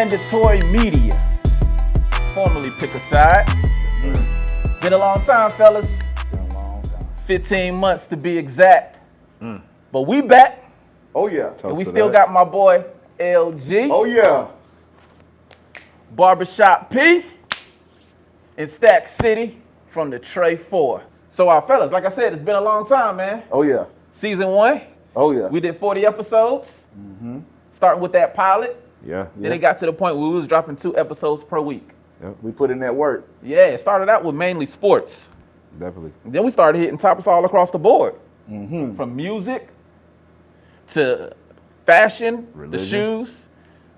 mandatory media. Formally pick a side. Been a long time, fellas. 15 months to be exact. But we back. Oh, yeah. And we still got my boy LG. Oh, yeah. Barbershop P. in Stack City from the Tray 4. So, fellas, like I said, it's been a long time, man. Oh, yeah. Season 1. Oh, yeah. We did 40 episodes. Starting with that pilot. Yeah. Then it got to the point where we was dropping 2 episodes per week. Yep. We put in that work. Yeah, it started out with mainly sports. Definitely. Then we started hitting topics all across the board. From music to fashion, the shoes.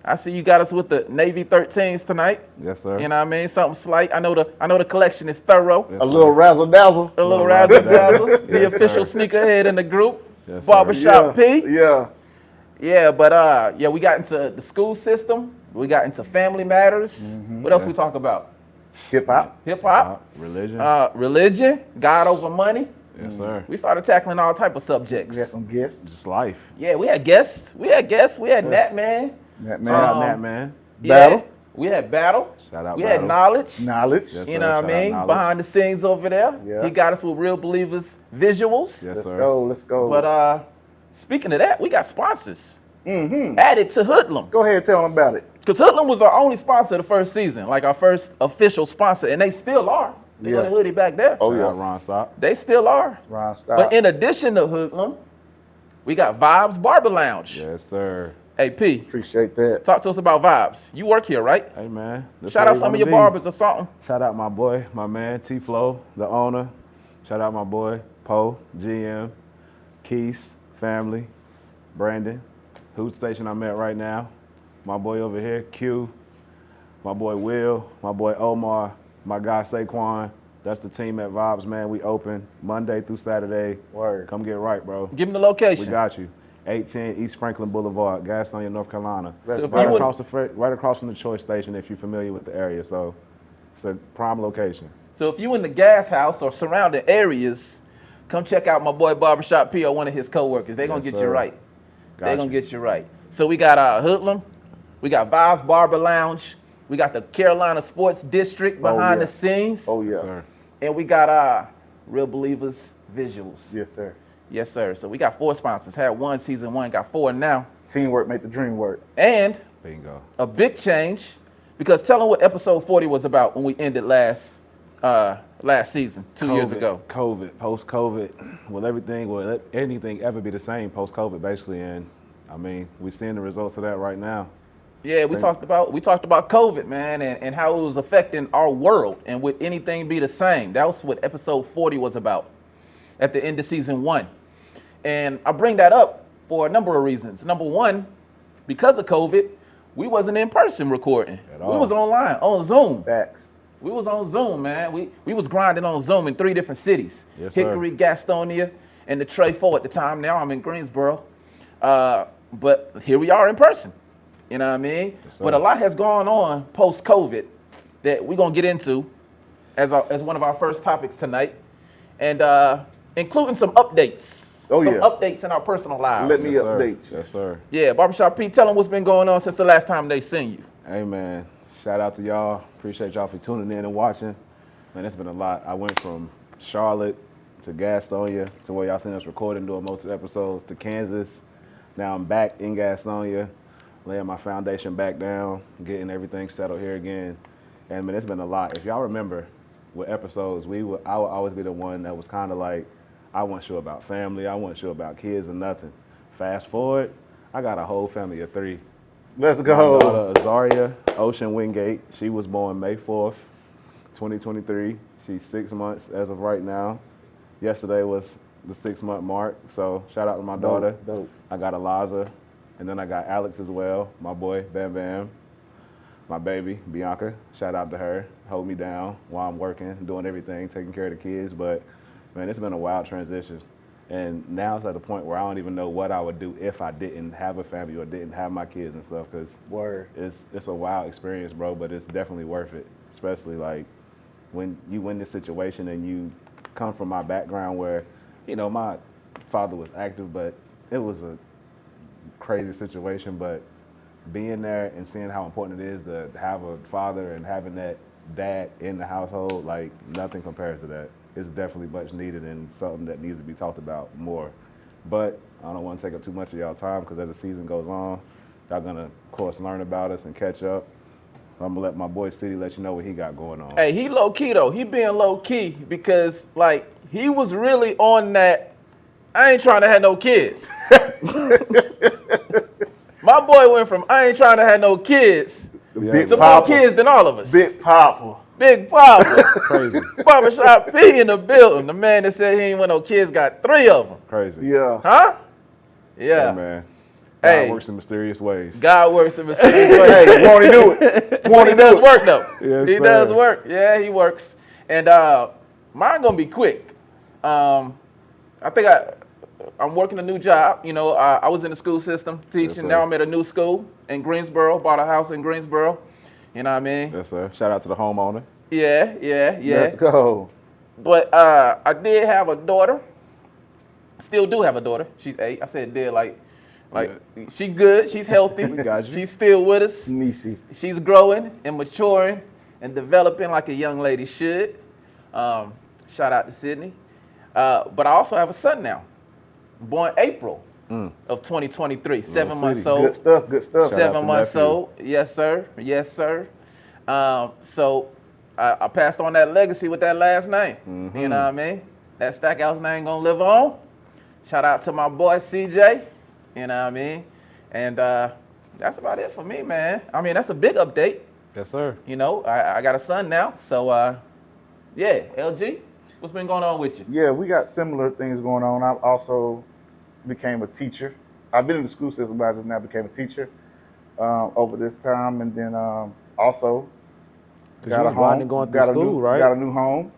I see you got us with the Navy 13s tonight. Yes, sir. You know what I mean? Something slight. I know the collection is thorough. Yes, A little razzle dazzle. A little razzle dazzle. The official sneakerhead in the group. Yes, sir. Barbershop P. Yeah. Yeah, but we got into the school system. We got into family matters. What else we talk about? Hip hop. Hip hop. Religion. Religion. God over money. Yes, sir. We started tackling all type of subjects. We had some guests. Just life. Yeah, we had guests. We had Nat Man. That Shout out man. Nat, man. Battle. Yeah, we had Battle. Shout out We Battle. had Knowledge. Knowledge. Yes. You know what I Shout out mean? Knowledge. Behind the scenes over there. Yeah. He got us with Real Believers visuals. Yes, Let's sir. go. Let's go. But speaking of that, we got sponsors. Added to Hoodlum. Go ahead and tell them about it. Because Hoodlum was our only sponsor the first season, like our first official sponsor, and they still are. They got a hoodie back there. Oh, Shout yeah. out Ron Stop. They still are. Ron, stop. But in addition to Hoodlum, we got Vibes Barber Lounge. Yes, sir. Hey, P, Appreciate that. talk to us about Vibes. You work here, right? Hey, man. That's Shout where out you some of wanna your be. barbers or something. Shout out my boy, my man, T-Flow, the owner. Shout out my boy, Poe, GM, Keith, family, Brandon, Hoot Station I'm at right now. My boy over here, Q, my boy Will, my boy Omar, my guy Saquon. That's the team at Vibes, man. We open Monday through Saturday. Word. Come get right, bro. Give them the location. We got you. 810 East Franklin Boulevard, Gastonia, North Carolina. That's So if right. you would- Right across from the Choice Station, if you're familiar with the area. So it's a prime location. So if you in the gas house or surrounding areas, come check out my boy Barbershop P or one of his coworkers. They're going to Yes, get you sir. right. They're Got going to you. get you right. So we got Hoodlum. We got Vibes Barber Lounge. We got the Carolina Sports District behind yeah. the scenes. Oh, yeah. Sir. And we got Real Believers Visuals. Yes, sir. Yes, sir. So we got 4 sponsors. Had 1 season 1, got 4 now. Teamwork make the dream work. And Bingo. a big change, because tell them what episode 40 was about when we ended last season, 2 years ago. COVID, post-COVID, will anything ever be the same post-COVID, basically? And I mean, we're seeing the results of that right now. Yeah, we talked about COVID, man, and how it was affecting our world, and would anything be the same? That was what episode 40 was about at the end of season 1. And I bring that up for a number of reasons. Number one, because of COVID, we wasn't in person recording. At We all. was online, on Zoom. Facts. We was on Zoom, man. We was grinding on Zoom in 3 different cities. Yes, sir. Hickory, Gastonia, and the Tray 4 at the time. Now I'm in Greensboro. But here we are in person. You know what I mean? Yes, sir. But a lot has gone on post-COVID that we're going to get into as one of our first topics tonight. And including some updates. Oh, some yeah. updates in our personal lives. Let me Yes, sir. update you. Yes, sir. Yeah, Barbershop P, tell them what's been going on since the last time they seen you. Hey, man. Shout out to y'all. Appreciate y'all for tuning in and watching. Man, it's been a lot. I went from Charlotte to Gastonia to where y'all seen us recording, doing most of the episodes, to Kansas. Now I'm back in Gastonia, laying my foundation back down, getting everything settled here again. And man, it's been a lot. If y'all remember with episodes, I would always be the one that was kind of like, I wasn't sure about family, I wasn't sure about kids or nothing. Fast forward, I got a whole family of 3. Let's My go. daughter, Azaria Ocean Wingate, she was born May 4th, 2023. She's 6 months as of right now. Yesterday was the 6-month mark, so shout out to my daughter. Dope. I got Eliza, and then I got Alex as well, my boy, Bam Bam. My baby, Bianca, shout out to her, hold me down while I'm working, doing everything, taking care of the kids. But man, it's been a wild transition. And now it's at the point where I don't even know what I would do if I didn't have a family or didn't have my kids and stuff, because Word. it's a wild experience, bro, but it's definitely worth it, especially like when you win this situation and you come from my background where, you know, my father was active, but it was a crazy situation. But being there and seeing how important it is to have a father and having that dad in the household, like nothing compares to that. It's definitely much needed and something that needs to be talked about more. But I don't want to take up too much of y'all time because as the season goes on, y'all gonna, of course, learn about us and catch up. I'm gonna let my boy City let you know what he got going on. Hey, he low key though. He being low key because like he was really on that. I ain't trying to have no kids. My boy went from I ain't trying to have no kids Big to more Papa. kids than all of us. Big Papa. Big Papa. Crazy, Barbershop P in the building. The man that said he ain't want no kids got 3 of them. crazy. Yeah. Huh? Yeah, Yeah. man. God Hey. works in mysterious ways. God works in mysterious ways. Hey, won't he do it? But Won't he he do does it? work though. Yes, He sir. does work. Yeah, he works. And mine gonna be quick. I think I'm working a new job. You know, I was in the school system teaching. sir. Now I'm at a new school in Greensboro. Bought a house in Greensboro. You know what I mean? Yes, sir. Shout out to the homeowner. Yeah. Let's go. But I did have a daughter. Still do have a daughter. She's 8. I said did like she good. She's healthy. We got you. She's still with us. Nisi. She's growing and maturing and developing like a young lady should. Shout out to Sydney. But I also have a son now, born April of 2023, 7 months City. old. Good stuff. Good stuff. Shout out 7 to months nephew. old. Yes, sir. Yes, sir. So I passed on that legacy with that last name. You know what I mean? That Stackhouse name gonna live on. Shout out to my boy CJ. You know what I mean? And that's about it for me, man. I mean, that's a big update. Yes, sir. You know, I got a son now. So, yeah, LG, what's been going on with you? Yeah, we got similar things going on. I also became a teacher. I've been in the school system, but I just now became a teacher over this time. And then also got you a was riding home. and going through got a school, new, right? Got a new home.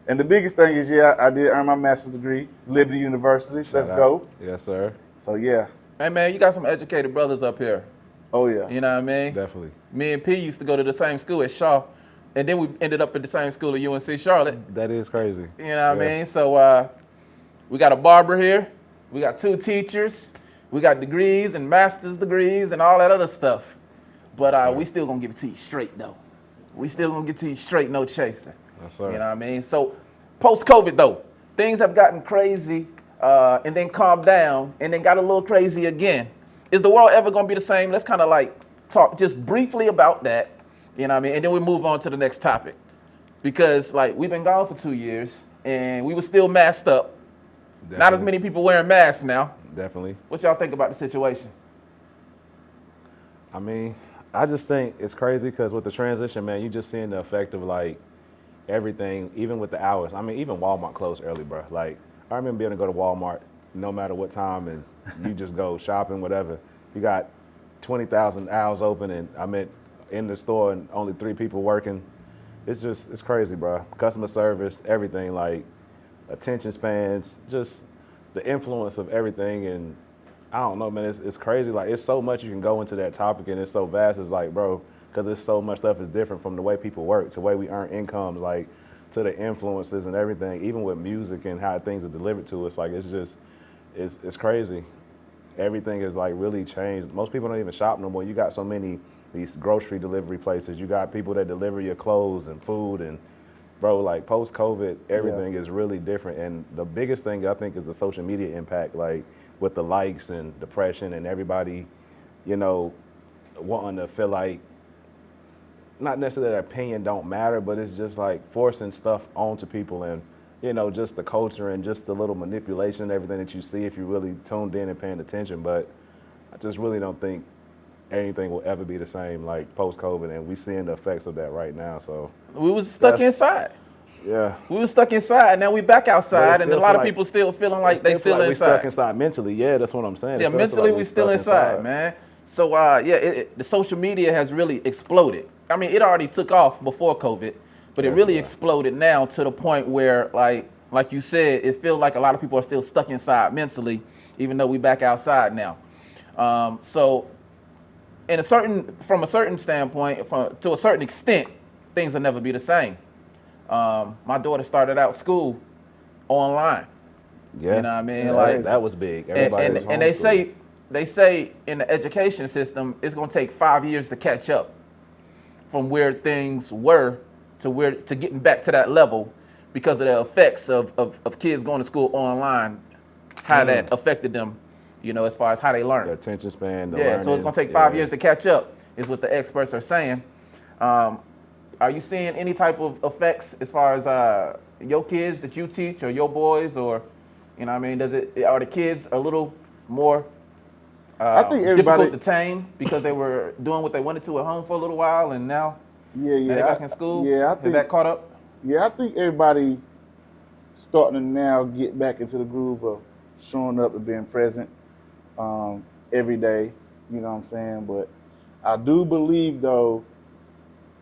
And the biggest thing is, I did earn my master's degree, Liberty University. Let's Shout go. out. Yes, sir. So, yeah. Hey, man, you got some educated brothers up here. Oh, yeah. You know what I mean? Definitely. Me and P used to go to the same school at Shaw. And then we ended up at the same school at UNC Charlotte. That is crazy. You know what I Yeah. mean? So we got a barber here. We got 2 teachers. We got degrees and master's degrees and all that other stuff. But we still gonna give it to you straight though. We still gonna give it to you straight, no chasing. Yes, sir. You know what I mean? So post-COVID though, things have gotten crazy and then calmed down and then got a little crazy again. Is the world ever gonna be the same? Let's kind of like talk just briefly about that. You know what I mean? And then we move on to the next topic. Because like we've been gone for 2 years and we were still masked up. Not as Definitely. many people wearing masks now. Definitely. What y'all think about the situation? I mean, I just think it's crazy because with the transition, man, you just seeing the effect of like everything, even with the hours. I mean, even Walmart closed early, bro. Like, I remember being able to go to Walmart no matter what time and you just go shopping, whatever. You got 20,000 aisles open and I'm in the store and only 3 people working. It's crazy, bro. Customer service, everything, like attention spans, just the influence of everything. And I don't know, man, it's crazy. Like, it's so much you can go into that topic and it's so vast. It's like, bro, because it's so much stuff is different from the way people work to the way we earn incomes, like to the influences and everything, even with music and how things are delivered to us. Like, it's crazy. Everything is like really changed. Most people don't even shop no more. You got so many these grocery delivery places. You got people that deliver your clothes and food and bro, like post-COVID, everything is really different. And the biggest thing I think is the social media impact, like with the likes and depression and everybody, you know, wanting to feel like, not necessarily that opinion don't matter, but it's just like forcing stuff onto people and, you know, just the culture and just the little manipulation and everything that you see if you really tuned in and paying attention. But I just really don't think anything will ever be the same like post-COVID, and we're seeing the effects of that right now. So We was stuck That's- inside. yeah. We was stuck inside. Now we back outside, and a still lot feel of like- people still feeling like they It still feel like we stuck inside. inside mentally. Yeah, that's what I'm saying. It Yeah, feels mentally like we still stuck inside, man. So the social media has really exploded. I mean, it already took off before COVID, but it really Yeah. exploded now to the point where, like you said, it feels like a lot of people are still stuck inside mentally, even though we back outside now. So, from a certain standpoint, to a certain extent, things will never be the same. My daughter started out school online. Yeah, You know what I mean? That- Like, that was big. and Everybody was they say homeschooling. they say in the education system, it's going to take 5 years to catch up from where things were to getting back to that level because of the effects of kids going to school online, how that affected them, as far as how they learn. The attention span, the Yeah, learning. so it's going to take 5 years to catch up, is what the experts are saying. Are you seeing any type of effects as far as your kids that you teach or your boys, or, are the kids a little more I think everybody difficult to tame because they were doing what they wanted to at home for a little while, and now they're back in school? Yeah, I Is think that caught up? Yeah, I think everybody starting to now get back into the groove of showing up and being present every day. You know what I'm saying? But I do believe, though,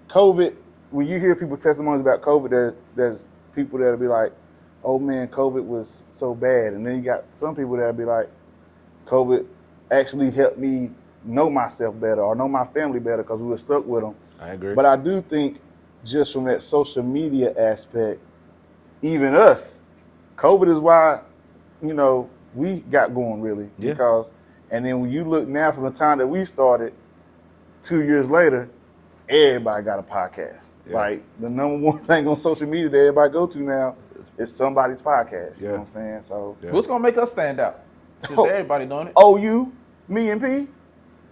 COVID, when you hear people testimonies about COVID, there's people that'll be like, oh man, COVID was so bad. And then you got some people that'll be like, COVID actually helped me know myself better or know my family better because we were stuck with them. I agree. But I do think just from that social media aspect, even us, COVID is why, we got going really. Yeah. Because, and then when you look now from the time that we started, 2 years later, everybody got a podcast. Yeah. Like the number one thing on social media that everybody go to now is somebody's podcast. You know what I'm saying? So Yeah. What's going to make us stand out? Since everybody doing it. Oh, you, me and P? You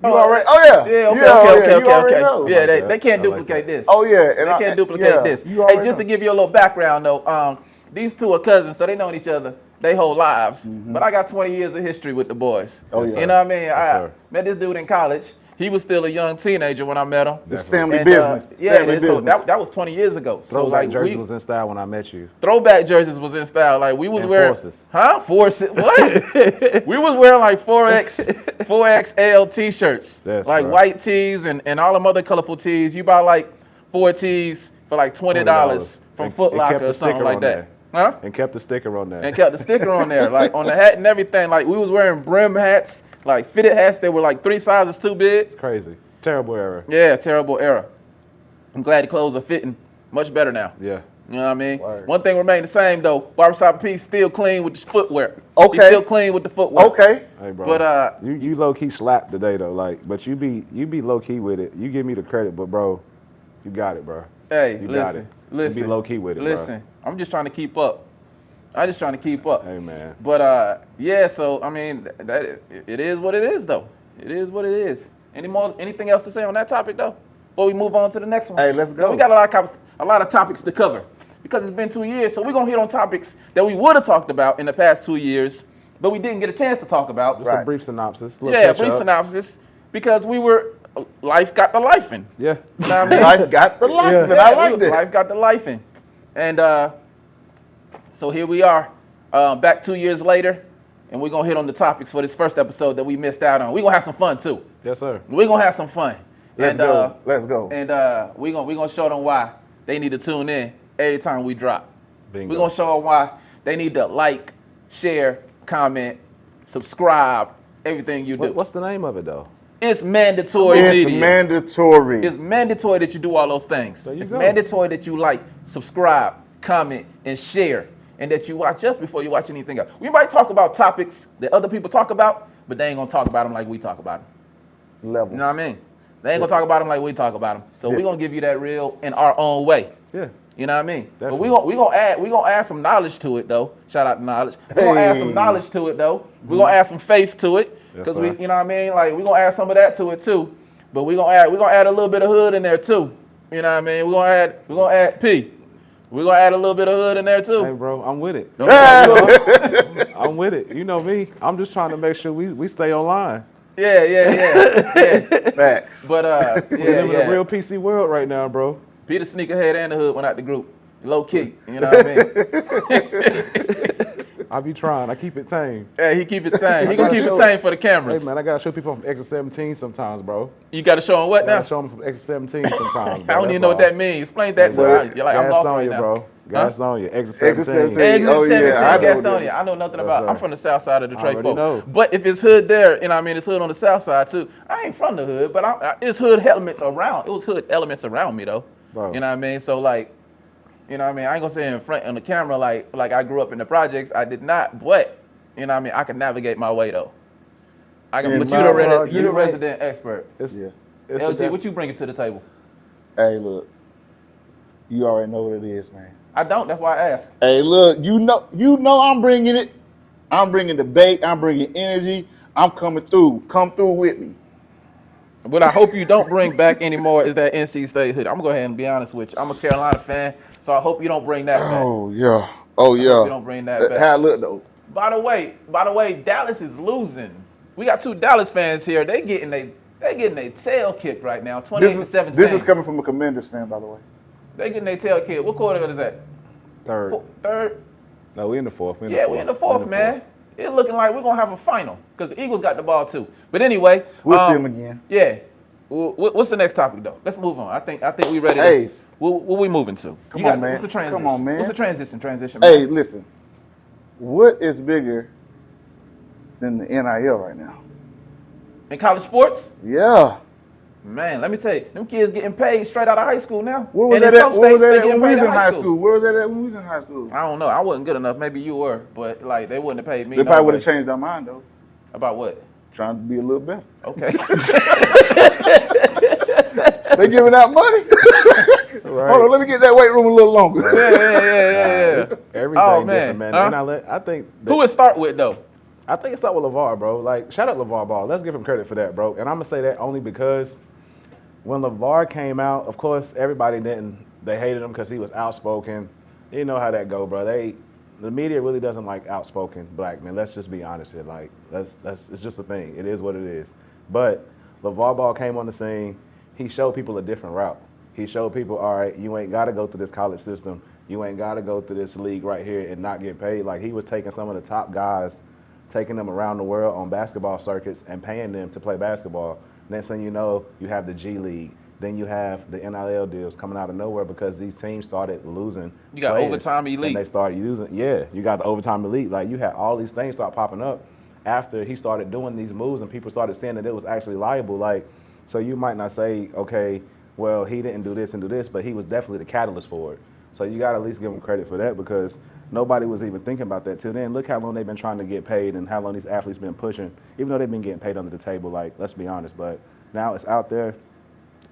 Oh, already? Oh yeah. Yeah, okay, You already okay. know. Yeah, like they can't I like duplicate that. this. Oh yeah. And They can't duplicate this. You Hey, already just to know. give you a little background though, these two are cousins, so they know each other their whole lives. But I got 20 years of history with the boys. Oh, yeah. You know what I mean? I sir. met this dude in college. He was still a young teenager when I met him. It's family And, business. Yeah, family and so business. that was 20 years ago. Throwback so jersey was in style when I met you. throwback jerseys was in style. Like we was And wearing Forces. Forces. What? We was wearing like 4XL t-shirts. That's like right. white tees and all them other colorful tees. You buy like 4 tees for like $20 from And- Foot and Locker kept or the something sticker like on that. there. Huh? And kept the sticker on there. And kept the sticker on there, like on the hat and everything. Like we was wearing brim hats, like fitted hats that were like 3 sizes too big. Crazy. Terrible era. Yeah, terrible era. I'm glad the clothes are fitting much better now. Yeah. You know what I mean? Word. One thing remained the same though. Barbershop P still clean with the footwear. Okay. He's still clean with the footwear. Okay. Hey, bro. But you low key slapped today though, but you be low key with it. You give me the credit, but bro, you got it, bro. hey, You got it. listen. You be low key with it, Listen, I'm just trying to keep up. I'm just trying to keep up. Hey man. But yeah. So I mean, that it is what it is though. It is what it is. Anything else to say on that topic though? Before we move on to the next one. Hey, let's go. We got a lot of topics to cover because it's been 2 years. So we're gonna hit on topics that we would have talked about in the past 2 years, but we didn't get a chance to talk about. Just a brief synopsis. Yeah, brief synopsis because life got the life in. Yeah. You know what I mean? Life got the life, and I like that. Life got the life in. And so here we are, back 2 years later, and we're going to hit on the topics for this first episode that we missed out on. We're going to have some fun, too. Yes, sir. We're going to have some fun. Let's go. Let's go. And we're going to show them why they need to tune in every time we drop. Bingo. We're going to show them why they need to like, share, comment, subscribe, everything you do. What's the name of it though? It's mandatory It's media. mandatory. It's mandatory that you do all those things. There you It's go. mandatory that you like, subscribe, comment, and share, and that you watch us before you watch anything else. We might talk about topics that other people talk about, but they ain't gonna talk about them like we talk about them. Levels. You know what I mean? They ain't gonna talk about them like we talk about them. So we're different. gonna give you that real in our own way. Yeah. You know what I mean? But Definitely. we gonna add some knowledge to it though. Shout out to knowledge. We're gonna add Hey. some knowledge to it though. We're gonna add some faith to it. Yes, Because sir. we, you know what I mean? Like we're gonna add some of that to it too. But we're gonna add a little bit of hood in there too. You know what I mean? We're gonna add P. We're gonna add a little bit of hood in there too. Hey, bro, I'm with it. Don't you know? I'm with it. You know me. I'm just trying to make sure we stay online. Yeah. Facts. But We live in yeah. a real PC world right now, bro. Peter Sneakerhead and the Hood went out the group. Low key. You know what I mean? I be trying. I keep it tame. Yeah, he keep it tame. He I gonna gotta keep it show- tame for the Hey, cameras. man, I gotta show people from Extra 17 sometimes, bro. You gotta show him what I gotta now? show them from Extra 17 sometimes, I bro. don't even know what that means. Explain that to Well, me. You're like, I'm Gas lost on right you, now. bro. Gas on you. Extra Extra 17. 17. Oh, yeah, I know Gastonia. that. I know nothing Yes, about. sir. I'm from the south side of Detroit, Already folk. know. But if it's hood there, you know what I mean, it's hood on the south side too. I ain't from the hood, but it's hood elements around. It was hood elements around me though. Bro. You know what I mean? So like, you know what I mean? I ain't gonna say in front on the camera like I grew up in the projects. I did not, but you know what I mean? I can navigate my way though. But Barbar, you the resident expert. Yeah. LG, what you bringing to the table? Hey, look. You already know what it is, man. I don't. That's why I asked. Hey, look. You know I'm bringing it. I'm bringing debate. I'm bringing energy. I'm coming through. Come through with me. What I hope you don't bring back anymore is that NC State hoodie. I'm gonna go ahead and be honest with you. I'm a Carolina fan, so I hope you don't bring that back. Oh yeah. Oh yeah. I hope you don't bring that back. How it look though? By the way, Dallas is losing. We got 2 Dallas fans here. They getting their tail kicked right now. 28-17. This is coming from a Commanders fan, by the way. They getting their tail kicked. What quarter is that? Third. No, we in the fourth. We in the fourth, man. It's looking like we're gonna have a final because the Eagles got the ball too. But anyway, we'll see them again. Yeah. What's the next topic though? Let's move on. I think we ready. Hey, what we moving to? Come on, man. What's the transition? Come on, man. What's the transition? Man? Hey, listen. What is bigger than the NIL right now? In college sports? Yeah. Man, let me tell you, them kids getting paid straight out of high school now. Where was that at when we was in high school? Where was that at when we was in high school? I don't know. I wasn't good enough. Maybe you were, but like they wouldn't have paid me. They probably would have changed their mind though. About what? Trying to be a little better. Okay. They giving out money. Right. Hold on, let me get that weight room a little longer. Yeah. Everything different, man. Huh? I think who it start with though? I think it start with LeVar, bro. Like, shout out LeVar Ball. Let's give him credit for that, bro. And I'm gonna say that only because when LeVar came out, of course, everybody they hated him because he was outspoken. You know how that go, bro. The media really doesn't like outspoken black men. Let's just be honest here. Like, it's just a thing. It is what it is. But LeVar Ball came on the scene. He showed people a different route. He showed people, all right, you ain't got to go through this college system. You ain't got to go through this league right here and not get paid. Like, he was taking some of the top guys, taking them around the world on basketball circuits and paying them to play basketball. Next thing you know, you have the G League. Then you have the NIL deals coming out of nowhere because these teams started losing. You got overtime elite. And they started using, you got the overtime elite. Like, you had all these things start popping up after he started doing these moves and people started saying that it was actually liable. Like, so you might not say, okay, well, he didn't do this and do this, but he was definitely the catalyst for it. So you got to at least give him credit for that because nobody was even thinking about that till then. Look how long they've been trying to get paid and how long these athletes been pushing, even though they've been getting paid under the table, like, let's be honest. But now it's out there.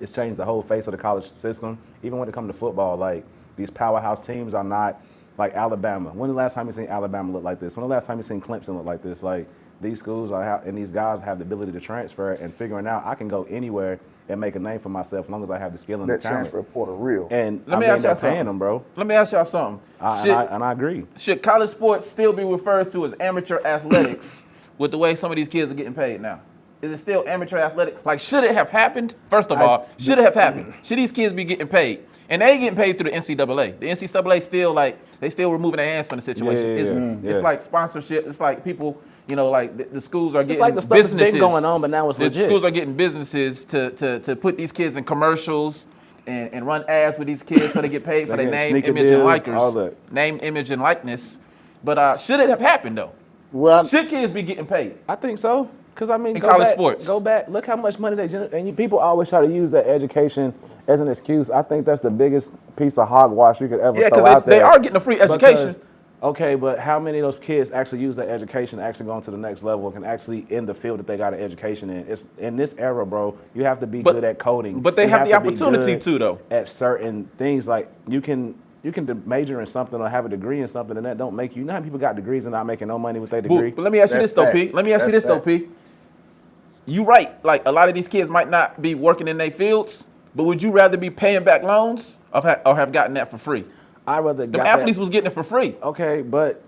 It's changed the whole face of the college system. Even when it comes to football, like, these powerhouse teams are not like Alabama. When the last time you seen Alabama look like this? When the last time you seen Clemson look like this? Like, these schools and these guys have the ability to transfer and figuring out I can go anywhere and make a name for myself as long as I have the skill and the talent. That transfer portal real. And let me ask y'all paying them, bro. Let me ask y'all something. And I agree. Should college sports still be referred to as amateur athletics with the way some of these kids are getting paid now? Is it still amateur athletics? Like, should it have happened? First of all, should it have happened? Should these kids be getting paid? And they ain't getting paid through the NCAA. The NCAA still, like, they still removing their hands from the situation. It's like sponsorship. It's like people, you know, like the schools are getting like the stuff businesses. That's been going on, but now it's legit. The schools are getting businesses to put these kids in commercials and run ads with these kids so they get paid for their name, image, and likeness. Name, image, and likeness. But should it have happened, though? Well, should kids be getting paid? I think so. Because, I mean, sports. Go back. Look how much money they generate. And people always try to use that education as an excuse. I think that's the biggest piece of hogwash you could ever throw out there. They are getting a free education. Okay, but how many of those kids actually use that education, actually going to the next level, and can actually in the field that they got an education in? It's in this era, bro. You have to be good at coding. But they have the opportunity to, though. At certain things, like you can major in something or have a degree in something, and that don't make you. You know how people got degrees and not making no money with their degree. But let me ask you this, though, P. Let me ask you this, though, P. You right. Like, a lot of these kids might not be working in their fields, but would you rather be paying back loans or have gotten that for free? I rather the athletes was getting it for free. Okay, but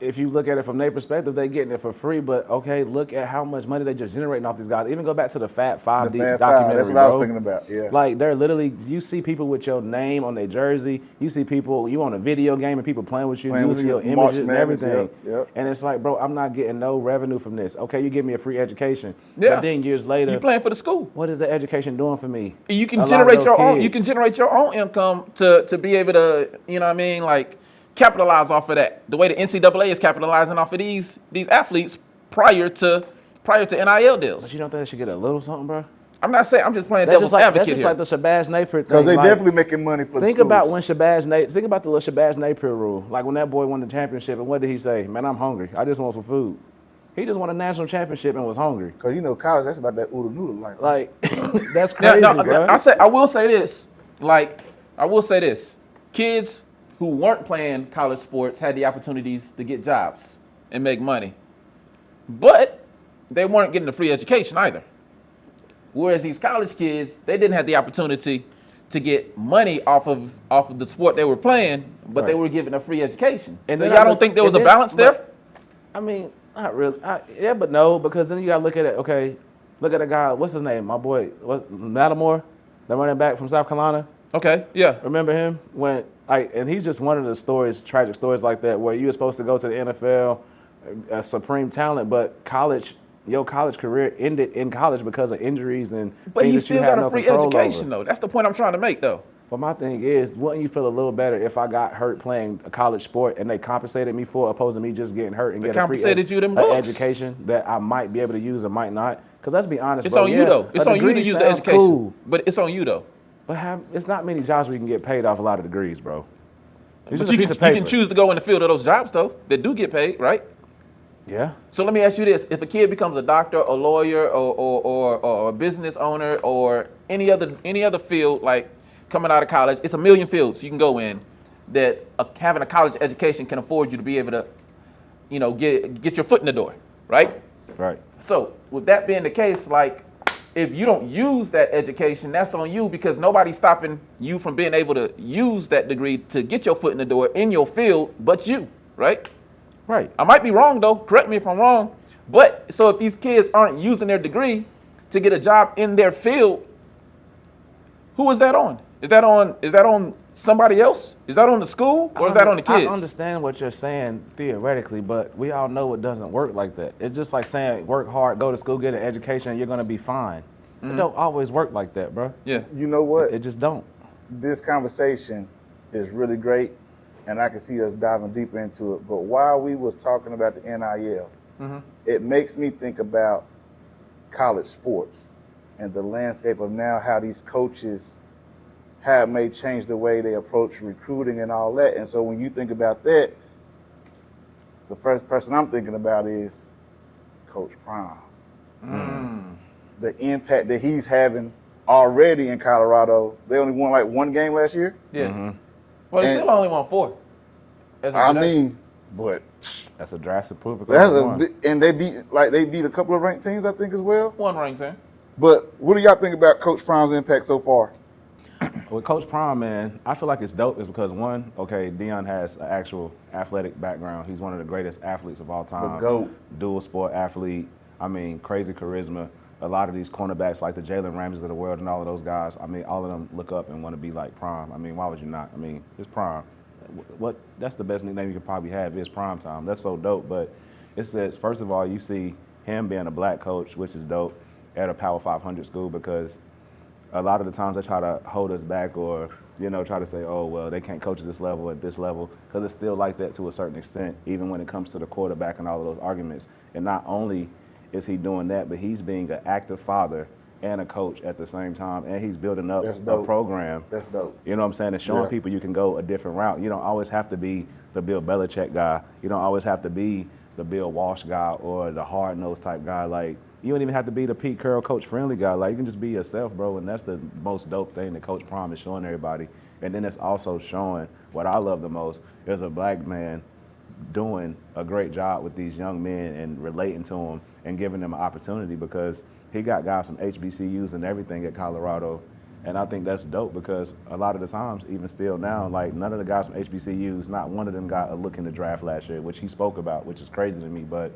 if you look at it from their perspective, they getting it for free. But okay, look at how much money they just generating off these guys. Even go back to the Fat Five documentary. That's what I was thinking about. Yeah, like they're literally, you see people with your name on their jersey. You see people, you on a video game and people playing with you. You see your images and everything. Yep. And it's like, bro, I'm not getting no revenue from this. Okay, you give me a free education. Yeah. But then years later, you playing for the school. What is the education doing for me? You can generate your own. You can generate your own income to be able to, you know what I mean, like, capitalize off of that. The way the NCAA is capitalizing off of these athletes prior to NIL deals. But you don't think they should get a little something, bro? I'm not saying. I'm just playing devil's advocate here. That's just like the Shabazz Napier thing. Because they definitely making money for the schools. Think about the little Shabazz Napier rule. Like when that boy won the championship, and what did he say? Man, I'm hungry. I just want some food. He just won a national championship and was hungry. Cause college, that's about that oodle noodle life. Like, that's crazy, bro. I will say this. Kids who weren't playing college sports had the opportunities to get jobs and make money, but they weren't getting a free education either. Whereas these college kids, they didn't have the opportunity to get money off of the sport they were playing, but they were given a free education. And so y'all don't think there was a balance there? I mean, not really. Yeah, but no, because then you got to look at it. Okay, look at a guy. What's his name? My boy, Lattimore, the running back from South Carolina. Okay, yeah. Remember him? And he's just one of the stories, tragic stories like that, where you were supposed to go to the NFL, a supreme talent, but your college career ended in college because of injuries and but he still got a free education, though. That's the point I'm trying to make, though. But my thing is, wouldn't you feel a little better if I got hurt playing a college sport and they compensated me for, opposed to me just getting hurt and getting a free education that I might be able to use or might not? Because let's be honest, it's on you, though. It's on you to use the education. Cool. But it's on you, though. But it's not many jobs where you can get paid off a lot of degrees, bro. But you can choose to go in the field of those jobs, though, that do get paid, right? Yeah. So let me ask you this. If a kid becomes a doctor, a lawyer, or a business owner, or any other field, like coming out of college, it's a million fields you can go in that having a college education can afford you to be able to, get your foot in the door, right? Right. So with that being the case, like, if you don't use that education, that's on you, because nobody's stopping you from being able to use that degree to get your foot in the door in your field, but you, right? Right. I might be wrong, though. Correct me if I'm wrong. But so if these kids aren't using their degree to get a job in their field, who is that on? Is that on somebody else? Is that on the school, or is that on the kids? I understand what you're saying theoretically, but we all know it doesn't work like that. It's just like saying work hard, go to school, get an education, and you're going to be fine. It don't always work like that, bro. Yeah. You know what? It just don't. This conversation is really great, and I can see us diving deeper into it. But while we was talking about the NIL, it makes me think about college sports and the landscape of now how these coaches may change the way they approach recruiting and all that. And so when you think about that, the first person I'm thinking about is Coach Prime. The impact that he's having already in Colorado. They only won like one game last year. Yeah. Well, they still only won 4. But that's a drastic proof. And they beat a couple of ranked teams, I think, as well. One ranked team. But what do y'all think about Coach Prime's impact so far? With Coach Prime, man, I feel like it's dope is because, one, Deion has an actual athletic background. He's one of the greatest athletes of all time. The GOAT. Dual sport athlete. I mean, crazy charisma. A lot of these cornerbacks like the Jalen Ramses of the world and all of those guys, I mean, all of them look up and want to be like Prime. I mean, why would you not? I mean, it's Prime. That's the best nickname you could probably have is Prime Time. That's so dope. But it says, first of all, you see him being a black coach, which is dope, at a Power 500 school, because a lot of the times they try to hold us back or, try to say, oh, well, they can't coach at this level, because it's still like that to a certain extent, even when it comes to the quarterback and all of those arguments. And not only is he doing that, but he's being an active father and a coach at the same time, and he's building up a program. That's dope. You know what I'm saying? And showing people you can go a different route. You don't always have to be the Bill Belichick guy. You don't always have to be the Bill Walsh guy or the hard-nosed type guy. Like, you don't even have to be the Pete Carroll coach-friendly guy. Like, you can just be yourself, bro, and that's the most dope thing that Coach Prime is showing everybody. And then it's also showing what I love the most is a black man doing a great job with these young men and relating to them and giving them an opportunity, because he got guys from HBCUs and everything at Colorado. And I think that's dope, because a lot of the times, even still now, like, none of the guys from HBCUs, not one of them got a look in the draft last year, which he spoke about, which is crazy to me. But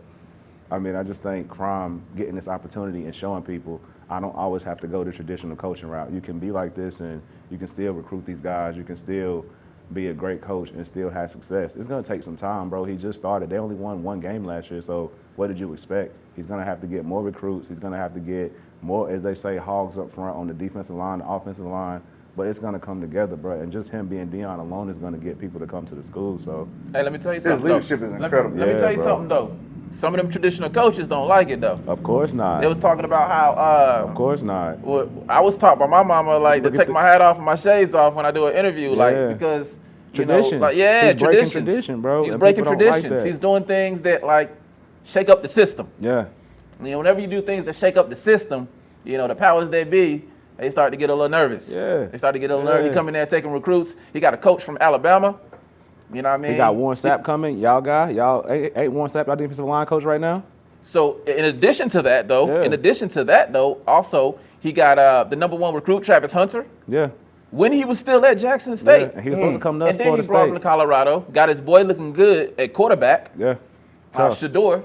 I mean, I just think Crime getting this opportunity and showing people I don't always have to go the traditional coaching route. You can be like this and you can still recruit these guys. You can still be a great coach and still have success. It's going to take some time, bro. He just started. They only won one game last year, so what did you expect? He's going to have to get more recruits. He's going to have to get more, as they say, hogs up front on the defensive line, the offensive line. But it's going to come together, bro. And just him being Deion alone is going to get people to come to the school. So, hey, let me tell you something. His leadership is incredible. Let me tell you something, though. Some of them traditional coaches don't like it, though. Of course not. They was talking about how. Of course not. Well, I was taught by my mama, like, to take my hat off and my shades off when I do an interview, like, because tradition. He's breaking tradition, bro. He's breaking traditions. He's doing things that, like, shake up the system. Yeah. You know, whenever you do things that shake up the system, you know, the powers that be, they start to get a little nervous. Yeah. They start to get a little nervous. He come in there taking recruits. He got a coach from Alabama. You know what I mean? He got Warren Sapp coming. Y'all ain't Warren Sapp our defensive line coach right now? So in addition to that, though, also he got the number 1 recruit, Travis Hunter. Yeah. When he was still at Jackson State. Yeah. And he was supposed to come to us And then for he the brought him state. to Colorado. Got his boy looking good at quarterback. Yeah. Tough. Shador.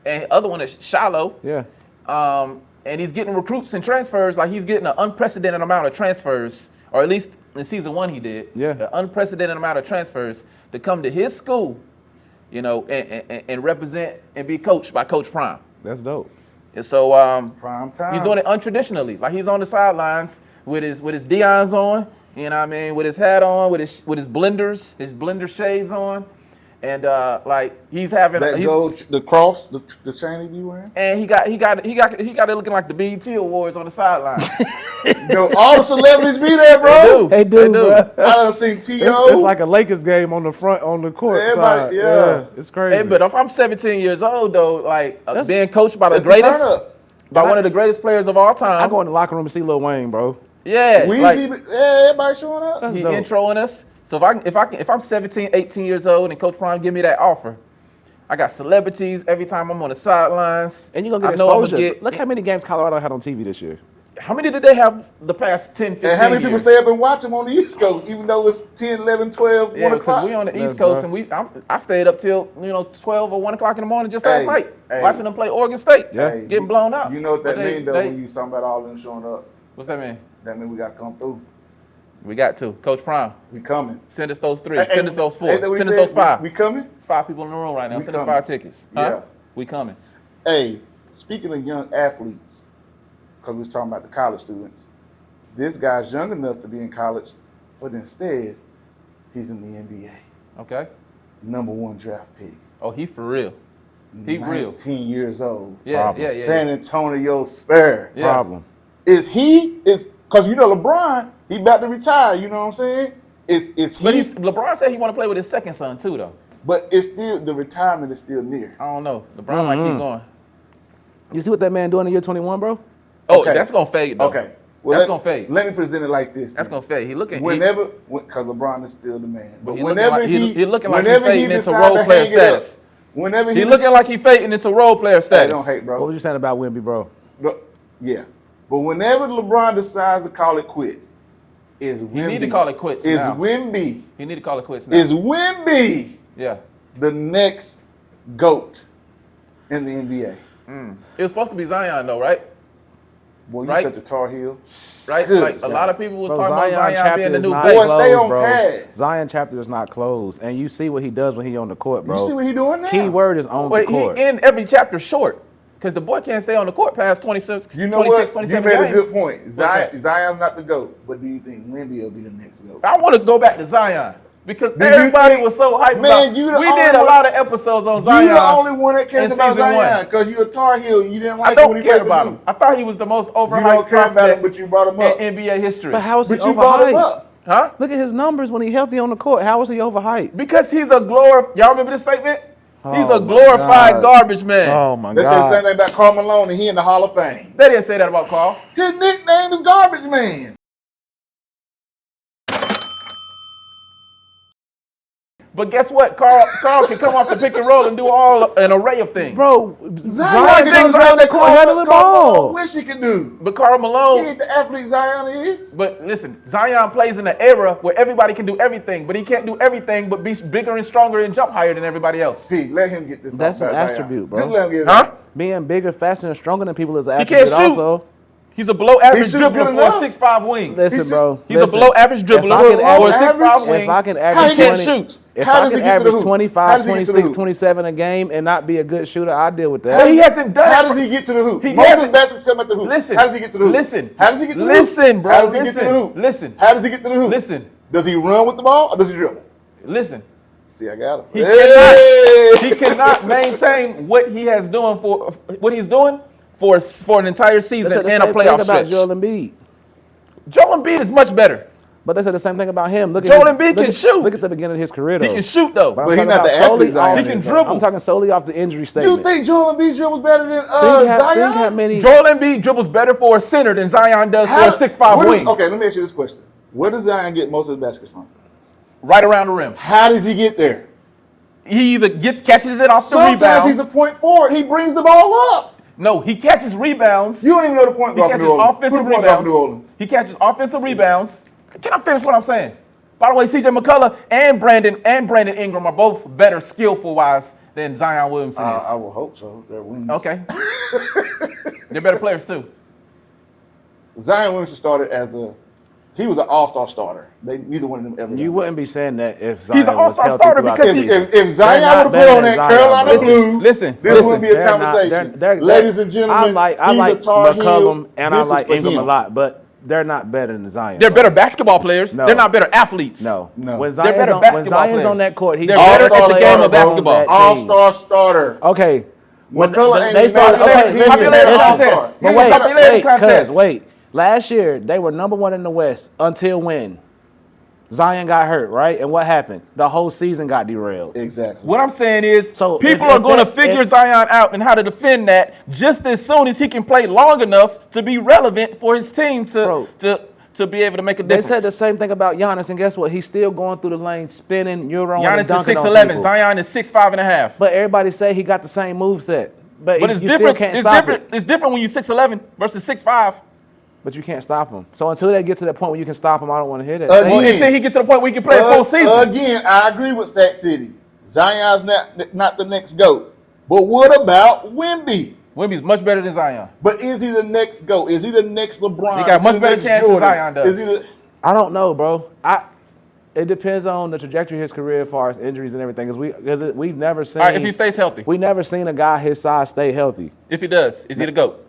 And the other one is Shiloh. Yeah. And he's getting recruits and transfers. Like, he's getting an unprecedented amount of transfers, or at least in season 1 he did. Yeah. An unprecedented amount of transfers to come to his school, you know, and represent and be coached by Coach Prime. That's dope. And so Prime time. he's doing it untraditionally. Like, he's on the sidelines with his Deons on, you know what I mean, with his hat on, with his blender shades on. And like, he's having the cross, the chain he be wearing. and he got it looking like the BET Awards on the sideline. Yo, all the celebrities be there, bro. They do, bro. I done seen T.O. It's like a Lakers game on the court. Everybody, side. yeah. It's crazy. Hey, but if I'm 17 years old though, like being coached by That's the turn up. one of the greatest players of all time. I go in the locker room and see Lil Wayne, bro. Yeah, Weezy, like, everybody showing up. That's he dope. introing us. So if I'm 17, 18 years old and Coach Prime give me that offer, I got celebrities every time I'm on the sidelines. And you're going to get I know I'm exposure. gonna get, Look how many games Colorado had on TV this year. How many did they have the past 10, 15 And how many people years? stay up and watch them on the East Coast, even though it's 10, 11, 12, 1 Yeah, because o'clock? we on the Yes, East Coast, bro. and I stayed up till 12 or 1 o'clock in the morning just last night, hey. watching them play Oregon State, Yeah. Hey, getting blown out. You know what that But they- mean, though, they- when you was talking about all them showing up? What's that mean? That mean we got to come through. We got to. Coach Prime, We coming. send us those 3. Hey, Send us those 4. ain't that what he Send us said? those 5. We coming? It's 5 people in the room right now. We Send us coming. 5 tickets. Huh? Yeah. We coming. Hey, speaking of young athletes, because we was talking about the college students, this guy's young enough to be in college, but instead, he's in the NBA. Okay. Number 1 draft pick. Oh, he for real. He real. 19 years old. Yeah, Problem. yeah, yeah. San Antonio Spurs. Yeah. Problem. Because you know LeBron, he about to retire, you know what I'm saying? It's But he, LeBron said he want to play with his second son too, though. but it's still, the retirement is still near. I don't know. LeBron might keep going. You see what that man doing in year 21, bro? Oh, Okay. that's gonna fade, though. Okay. That's gonna fade. Let me present it like this. That's then. gonna fade. He looking. Because LeBron is still the man. But he whenever looking like, he looking like whenever he fading into decide role to player hang it up, status. whenever He looking like he fading into role player Hey, status. don't hate, bro. What was you saying about Wemby, bro? Yeah. But whenever LeBron decides to call it quits, is Wemby. He need to call it quits Is now. Wemby. He need to call it quits now. Is Wemby Yeah. the next GOAT in the NBA? It was supposed to be Zion though, right? Boy, you Right. such a Tar Heel. Right? Good Like a God. lot of people was Bro, talking about Zion chapter being the is new not face. Boy, stay on bro. task. Zion chapter is not closed, and you see what he does when he on the court, bro. You see what he doing now? Key word is on But the he court. end every chapter short. Because the boy can't stay on the court past 26, You know 26 what? You 27 made games. a good point. that? Zion's not the GOAT, but do you think Wemby will be the next GOAT? I want to go back to Zion. Because Do you everybody think- was so hyped Man, about you the we only did a one- lot of episodes on Zion. You the only one that cares in about season one. Zion because you're a Tar Heel and you didn't I like it when don't he care played about for him. I thought he was the most overhyped You don't care about him, prospect but you brought him up. in NBA history. But how is he But you brought him overhyped? up. Huh? Look at his numbers when he healthy on the court. How is he overhyped? Because he's a y'all remember this statement? He's Oh a my glorified God. garbage man. Oh my They said the same God! thing about Karl Malone and he in the Hall of Fame. They didn't say that about Carl. His nickname is Garbage Man. But guess what? Carl can come off the pick and roll and do an array of things. Bro, Zion Zion can things do on the that court, handle the Malone ball. wish he could do. But Karl He Malone, ain't the athlete Zion is. but listen, Zion plays in an era where everybody can do everything, but he can't do everything but be bigger and stronger and jump higher than everybody else. Pete, let him get this That's off an about Zion. attribute, bro. Just let him get it Huh? out. Being bigger, faster, and stronger than people is an He attribute can't shoot. also. He's a below average shoots dribbler good for a enough. 6'5" wing. Listen, bro. He's listen. a below average If I dribbler can for a average- 6'5" wing. If I can How average he can't 20, shoot? if How I does he can get to the average hoop? How 25, does he get to the 26, hoop? 27 a game and not be a good shooter, I deal with But that. he hasn't done How it. does he get to the hoop? He Most of hasn't- his baskets come at the hoop. Listen. How does he get to the hoop? Listen. How does he get to the Listen, hoop? bro. How does he get to the Listen. hoop? Listen. How does he get to the hoop? Listen. Does he run with the ball or does he dribble? Listen. See, I got him. He Hey! He cannot maintain what he's doing for an entire season That's the and a same playoff thing about stretch. Joel Embiid. Joel Embiid is much better. But they said the same thing about him. Joel Embiid can shoot. Look at the beginning of his career, though. He can shoot, though. But he's not the athlete Zion He can dribble. I'm talking solely off the injury You statement. think Joel Embiid dribbles better than Think how Zion? many. Joel Embiid dribbles better for a center than Zion does for a 6'5" wing. Okay, let me ask you this question. Where does Zion get most of his baskets from? Right around the rim. How does he get there? He either catches it off the Sometimes rebound. he's the point forward. He brings the ball up. No, he catches rebounds. You don't even know the point He guard from catches New Orleans. offensive Who the point guard from New rebounds. Orleans? He catches offensive rebounds. Can I finish what I'm saying? By the way, CJ McCullough and Brandon Ingram are both better skillful wise than Zion Williamson is. I will hope so. They're wings. Okay. They're better players too. Zion Williamson started he was an all-star starter. Neither one of them ever. You wouldn't be saying that if Zion He's an was all-star healthy starter throughout because the he- season. If Zion They're not would have put better on than that Zion, Carolina bro. blue, Listen. this wouldn't be a They're not- conversation. they're- Ladies and gentlemen, I he's like a Tar Heel. McCollum and I This is like for Ingram him. a lot, but they're not better than Zion. They're bro. better basketball players. No. They're not better athletes. No. No. When They're Zion's, better on, basketball when Zion's players. on that court, he's They're the better best at the player game of on basketball. that team. All-star starter. Okay. When McCullough ain't they even started, made it. okay, He's listen, a better listen. all-star. But He's a popularity wait, contest. wait. Last year, they were number one in the West until when? Zion got hurt, right? And what happened? The whole season got derailed. Exactly. What I'm saying is, So people if are going to that- figure if- Zion out and how to defend that just as soon as he can play long enough to be relevant for his team to be able to make a They difference. said the same thing about Giannis, and guess what? He's still going through the lane, spinning, Euro, and Giannis is dunking on 6'11", people. Zion is 6'5.5". But everybody say he got the same moveset. But But it's you different. still can't It's stop different. it. It's different when you're 6'11" versus 6'5". But you can't stop him. So until they get to that point where you can stop him, I don't want to hear that. Again. Well, until he gets to the point where he can play a full season. Again, I agree with Stack City. Zion's not the next GOAT. But what about Wemby? Wemby's much better than Zion. But is he the next GOAT? Is he the next LeBron? He got Is much the better next chance than Jordan? Zion does. Is he the, I don't know, bro. It depends on the trajectory of his career as far as injuries and everything. Because we've never seen. All right, if he stays healthy. we never seen a guy his size stay healthy. If he does, is he the GOAT?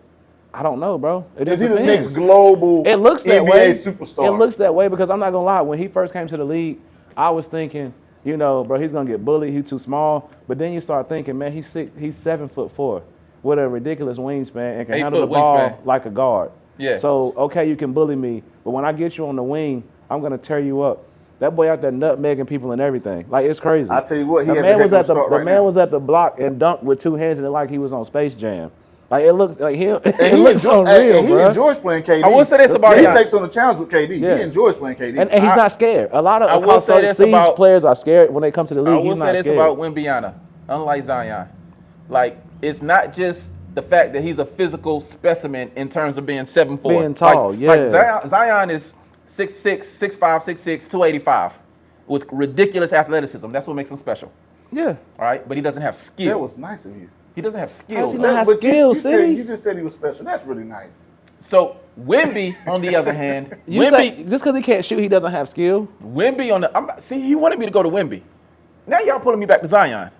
I don't know, bro. It is just he the depends. next global It looks that NBA way. superstar? It looks that way because I'm not gonna lie. When he first came to the league, I was thinking, bro, he's gonna get bullied. He's too small. But then you start thinking, man, he's 7'4" with a ridiculous wingspan and can handle the 8-foot ball wingspan. like a guard. Yeah. So okay, you can bully me, but when I get you on the wing, I'm gonna tear you up. That boy out there nutmegging people and everything. Like, it's crazy. I tell you what, he the has a man heck was of a at the start the right man now. was at the block and dunked with two hands and it like he was on Space Jam. Like, it looks like him. And It looks unreal, he bro. enjoys playing KD. I will say this about He Giannis. takes on the challenge with KD. Yeah. He enjoys playing KD. And he's not scared. A lot of I will say this these about- players are scared when they come to the league. I will He's say not this scared. about Wembyana, unlike Zion. Like, it's not just the fact that he's a physical specimen in terms of being 7'4". Being tall, Like yeah. Zion is 6'6", 6'5", 6'6", 285 with ridiculous athleticism. That's what makes him special. Yeah. All right? But he doesn't have skill. That was nice of you. He doesn't have How's skill. he though. not have But skill, you City? you just said he was special. That's really nice. So Wemby, on the other hand, You say just because he can't shoot, he doesn't have skill? Wemby on the see, he wanted me to go to Wemby. Now y'all pulling me back to Zion.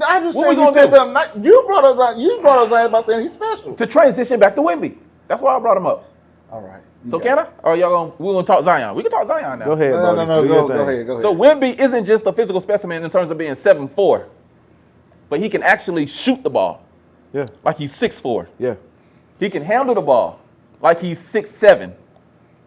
I just What said we you gonna said do? something nice. You brought up Zion by saying he's special. To transition back to Wemby. That's why I brought him up. All right. So can I? Or we're gonna talk Zion. We can talk Zion now. Go ahead, No, Brody. no, Do go your thing. ahead, go ahead. So Wemby isn't just a physical specimen in terms of being 7'4", but he can actually shoot the ball Yeah, like he's 6'4". yeah. He can handle the ball like he's 6'7",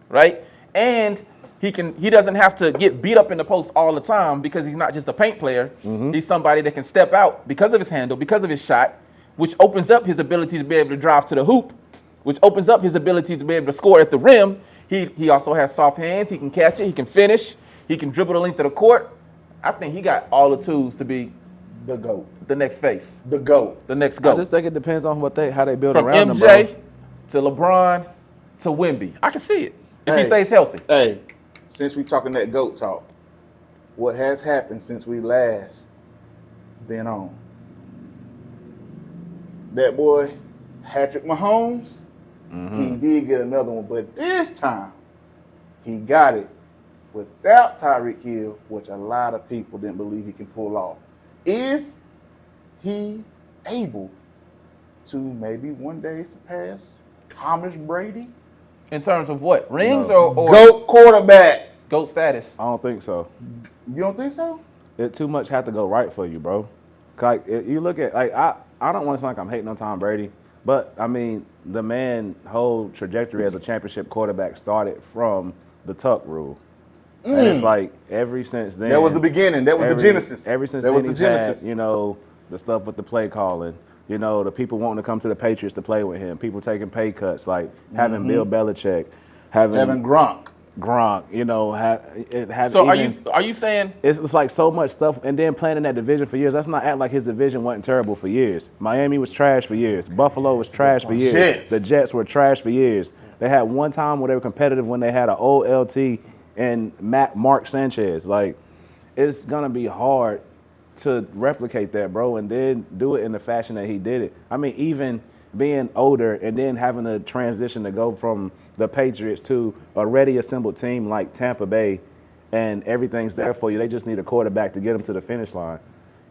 right? And he doesn't have to get beat up in the post all the time because he's not just a paint player. He's somebody that can step out because of his handle, because of his shot, which opens up his ability to be able to drive to the hoop, which opens up his ability to be able to score at the rim. He also has soft hands. He can catch it. He can finish. He can dribble the length of the court. I think he got all the tools to be The GOAT. the next face, The GOAT. the next I GOAT. just think it depends on how they build From around him, MJ bro. to LeBron to Wemby. I can see it if he Hey. stays healthy. Hey, since we talking that GOAT talk, what has happened since we last been on? That boy, Patrick Mahomes, he did get another one, but this time he got it without Tyreek Hill, which a lot of people didn't believe he can pull off. Is he able to maybe one day surpass Thomas Brady? In terms of what? Rings No. or GOAT quarterback. GOAT status? I don't think so. You don't think so? It too much have to go right for you, bro. Like, you look at, like, I don't want to sound like I'm hating on Tom Brady, but, I mean, the man whole trajectory as a championship quarterback started from the tuck rule. And it's like ever since then. That was the beginning. That was the genesis. Ever since that was then, the he's genesis. had, the stuff with the play calling. The people wanting to come to the Patriots to play with him. People taking pay cuts, like having Bill Belichick, having Gronk. So are you saying it's like so much stuff, and then playing in that division for years? Let's not act like his division wasn't terrible for years. Miami was trash for years. Buffalo was trash for years. Jets. The Jets were trash for years. They had one time where they were competitive when they had an old LT and Mark Sanchez. Like, it's gonna be hard to replicate that, bro, and then do it in the fashion that he did it. I mean, even being older and then having a transition to go from the Patriots to a ready assembled team like Tampa Bay, and everything's there for you. They just need a quarterback to get them to the finish line.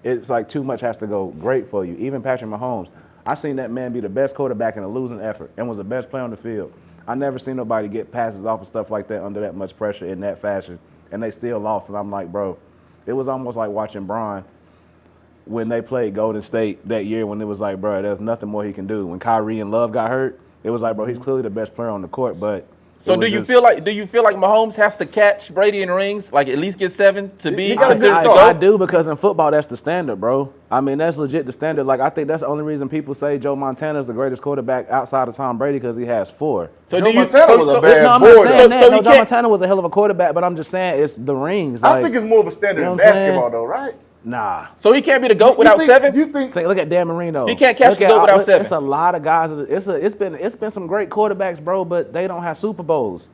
It's like too much has to go great for you. Even Patrick Mahomes, I seen that man be the best quarterback in a losing effort and was the best player on the field. I never seen nobody get passes off and stuff like that under that much pressure in that fashion, and they still lost. And I'm like, bro, it was almost like watching Bron when they played Golden State that year, when it was like, bro, there's nothing more he can do. When Kyrie and Love got hurt, it was like, bro, he's clearly the best player on the court. But so do you feel like Mahomes has to catch Brady in rings, like at least get 7 to be? He got a good start. I do, because in football that's the standard, bro. I mean, that's legit the standard. Like, I think that's the only reason people say Joe Montana is the greatest quarterback outside of Tom Brady, because he has 4. So Joe Montana was a bad No, I'm boy. not saying that. So No, he Joe can't- Montana was a hell of a quarterback, but I'm just saying it's the rings. I Like, think it's more of a standard you know in what I'm basketball, saying? though, right? nah. So he can't be the GOAT without 7? You think? Look at Dan Marino. He can't catch Look the at goal without 7. It's a lot of guys. It's been some great quarterbacks, bro, but they don't have Super Bowls.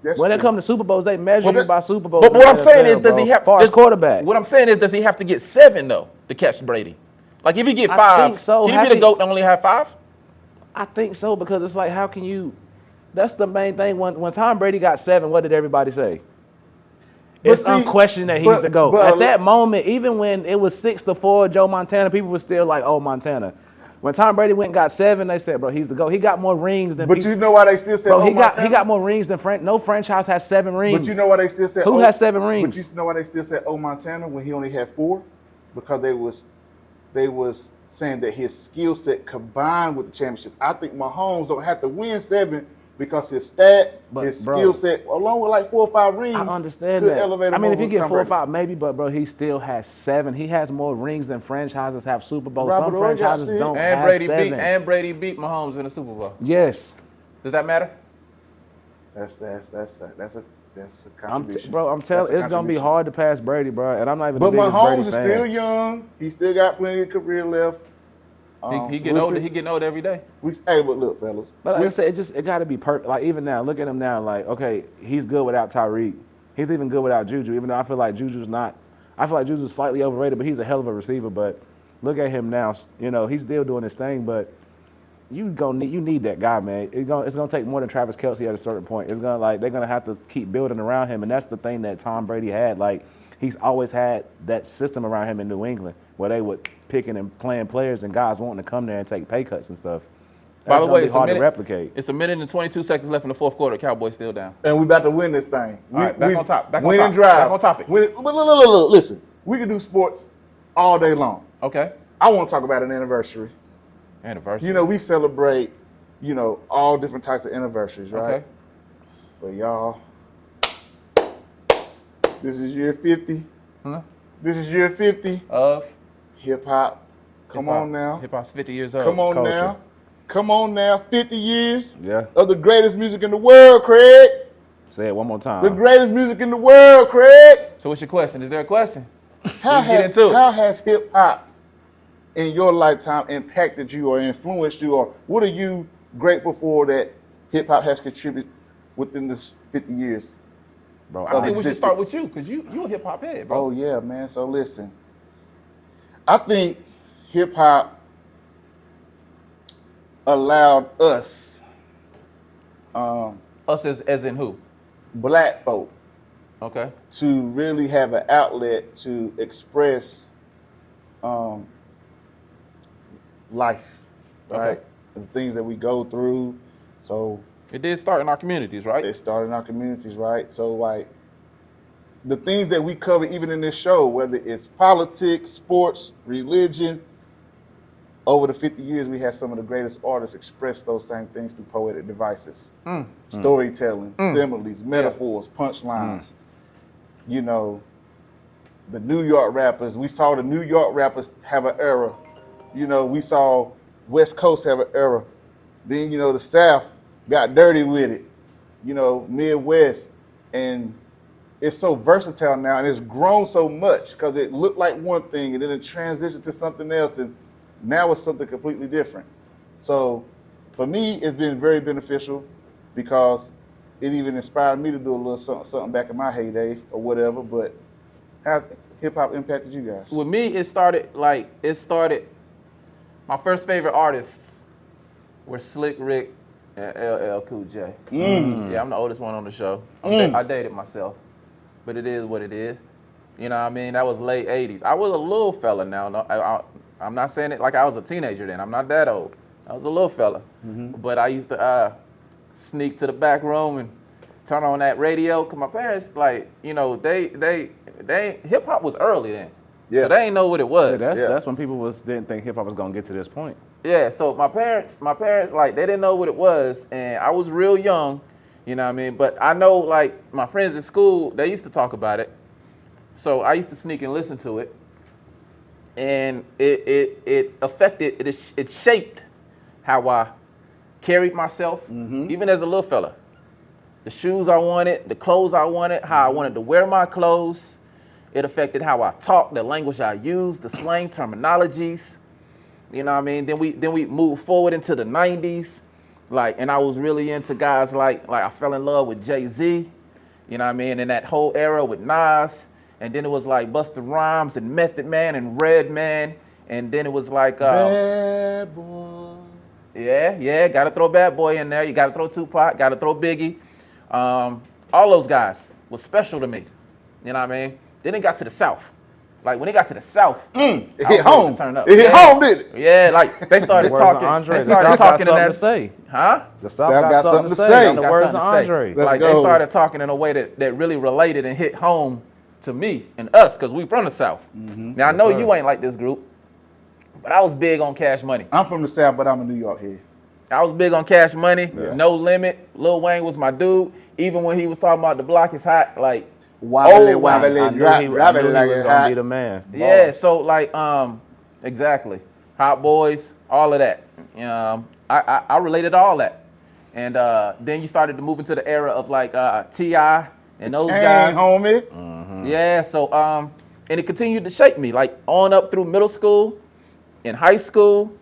That's When true. it comes to Super Bowls, they measure Well, you that- by Super Bowls. But what I'm in the saying NFL, is, does he bro. have far as quarterback? What I'm saying is, does he have to get 7 though to catch Brady? Like if he get 5, I think so. can he be the GOAT and only have 5? I think so, because it's like, how can you? That's the main thing. When Tom Brady got 7, what did everybody say? But It's see, unquestioned that he's but- the GOAT. but- At that moment, even when it was 6-4, Joe Montana, people were still like, oh, Montana. When Tom Brady went and got 7, they said, bro, he's the GOAT. He got more rings than But people. you know why they still said, Bro, oh, he Montana? got more rings than no franchise has 7 rings. But you know why they still said, Who oh, has 7 rings? But you know why they still said, oh, Montana, when he only had 4? Because they was saying that his skill set combined with the championships. I think Mahomes don't have to win 7 because his stats, But, his bro, skill set, along with like 4 or 5 rings, I understand could that. elevate him I mean, if over you get Tom 4 or Brady. 5, maybe, but bro, he still has 7. He has more rings than franchises have Super Bowls. Robert Some Ory got franchises 6. don't And have Brady beat Mahomes in the Super Bowl. Yes. Does that matter? That's a contribution. I'm telling, it's gonna be hard to pass Brady, bro. And I'm not even. But the biggest Mahomes Brady is fan. still young. He still got plenty of career left. He so getting we'll older. see. He getting older every day. Hey, but look, fellas. But like I said, it got to be perfect. Like even now, look at him now. Like, okay, he's good without Tyreek. He's even good without Juju. Even though I feel like Juju's not. I feel like Juju's slightly overrated, but he's a hell of a receiver. But look at him now. He's still doing his thing. But you need that guy, man. It's gonna take more than Travis Kelce at a certain point. They're gonna have to keep building around him, and that's the thing that Tom Brady had. Like he's always had that system around him in New England where they would picking and playing players and guys wanting to come there and take pay cuts and stuff. By the way, it's hard to replicate. It's 1 minute and 22 seconds left in the fourth quarter. Cowboys still down. And we about to win this thing. All right, back on top. Win and drive. Back on topic. But look, listen. We can do sports all day long. Okay. I want to talk about an anniversary. Anniversary. We celebrate, all different types of anniversaries, right? Okay. But y'all, this is year 50. Huh? This is year 50. Of Hip hop. Come on now. Hip hop's 50 years old. Come on Culture. now. Come on now. 50 years Yeah. of the greatest music in the world, Craig. Say it one more time. The greatest music in the world, Craig. So what's your question? Is there a question? How Let's get into it. has hip hop in your lifetime impacted you or influenced you, or what are you grateful for that hip hop has contributed within this 50 years? Bro, I think we should start existence. with you because you a hip hop head, bro. Oh yeah, man. So listen, I think hip hop allowed us, Us as in who? black folk, Okay. to really have an outlet to express life, right? Okay. The things that we go through. So It did start in our communities, right? it started in our communities, right? So like the things that we cover even in this show, whether it's politics, sports, religion, over the 50 years we had some of the greatest artists express those same things through poetic devices. Storytelling, similes, metaphors, punchlines. you know, the New York rappers. We saw the New York rappers have an era. You know, we saw West Coast have an era. Then, you know, the South got dirty with it. You know, Midwest. And it's so versatile now, and it's grown so much because it looked like one thing, and then it transitioned to something else, and now it's something completely different. So for me, it's been very beneficial because it even inspired me to do a little something back in my heyday or whatever. But how's hip-hop impacted you guys? With me, it started, my first favorite artists were Slick Rick and LL Cool J. Yeah, I'm the oldest one on the show. I dated myself, but it is what it is. You know what I mean? That was late 80s. I was a little fella now. No, I'm not saying it like I was a teenager then. I'm not that old. I was a little fella. But I used to sneak to the back room and turn on that radio. Cause my parents, like, you know, they hip hop was early then. Yeah. So they ain't know what it was. Yeah, that's when people didn't think hip hop was gonna get to this point. Yeah, so my parents, like, they didn't know what it was, and I was real young, you know what I mean? But I know, like, my friends in school, they used to talk about it. So I used to sneak and listen to it. And it affected, it shaped how I carried myself, even as a little fella. The shoes I wanted, the clothes I wanted, how I wanted to wear my clothes. It affected how I talked, the language I used, the slang terminologies. You know what I mean? Then we moved forward into the 90s. Like, and I was really into guys like I fell in love with Jay-Z. You know what I mean? And that whole era with Nas. And then it was like Busta Rhymes and Method Man and Redman. And then it was like Bad Boy. Yeah, gotta throw Bad Boy in there. You gotta throw Tupac, gotta throw Biggie. All those guys was special to me. You know what I mean? Then it got to the South. Like, when it got to the South, It hit home. turn up. It hit home, didn't it? Yeah, like, they started The words of talking. Andre. They The started South got talking in something that. to say. Huh? The South got something to say. say. The Got words of something to say. Andre. Let's Like, go. they started talking in a way that really related and hit home to me and us, because we from the South. Now, I know you ain't like this group, but I was big on Cash Money. I'm from the South, but I'm a New York head. I was big on Cash Money, Yeah. No Limit. Lil Wayne was my dude. Even when he was talking about the block is hot, like, Wobbly, Oh, wobbly, I knew drop he it was like gonna it's hot. be the man. yeah, so like, exactly. Hot Boys, all of that. I related to all that. And then you started to move into the era of like T.I. and those guys. Homie. Yeah, so, and it continued to shape me, like on up through middle school, in high school,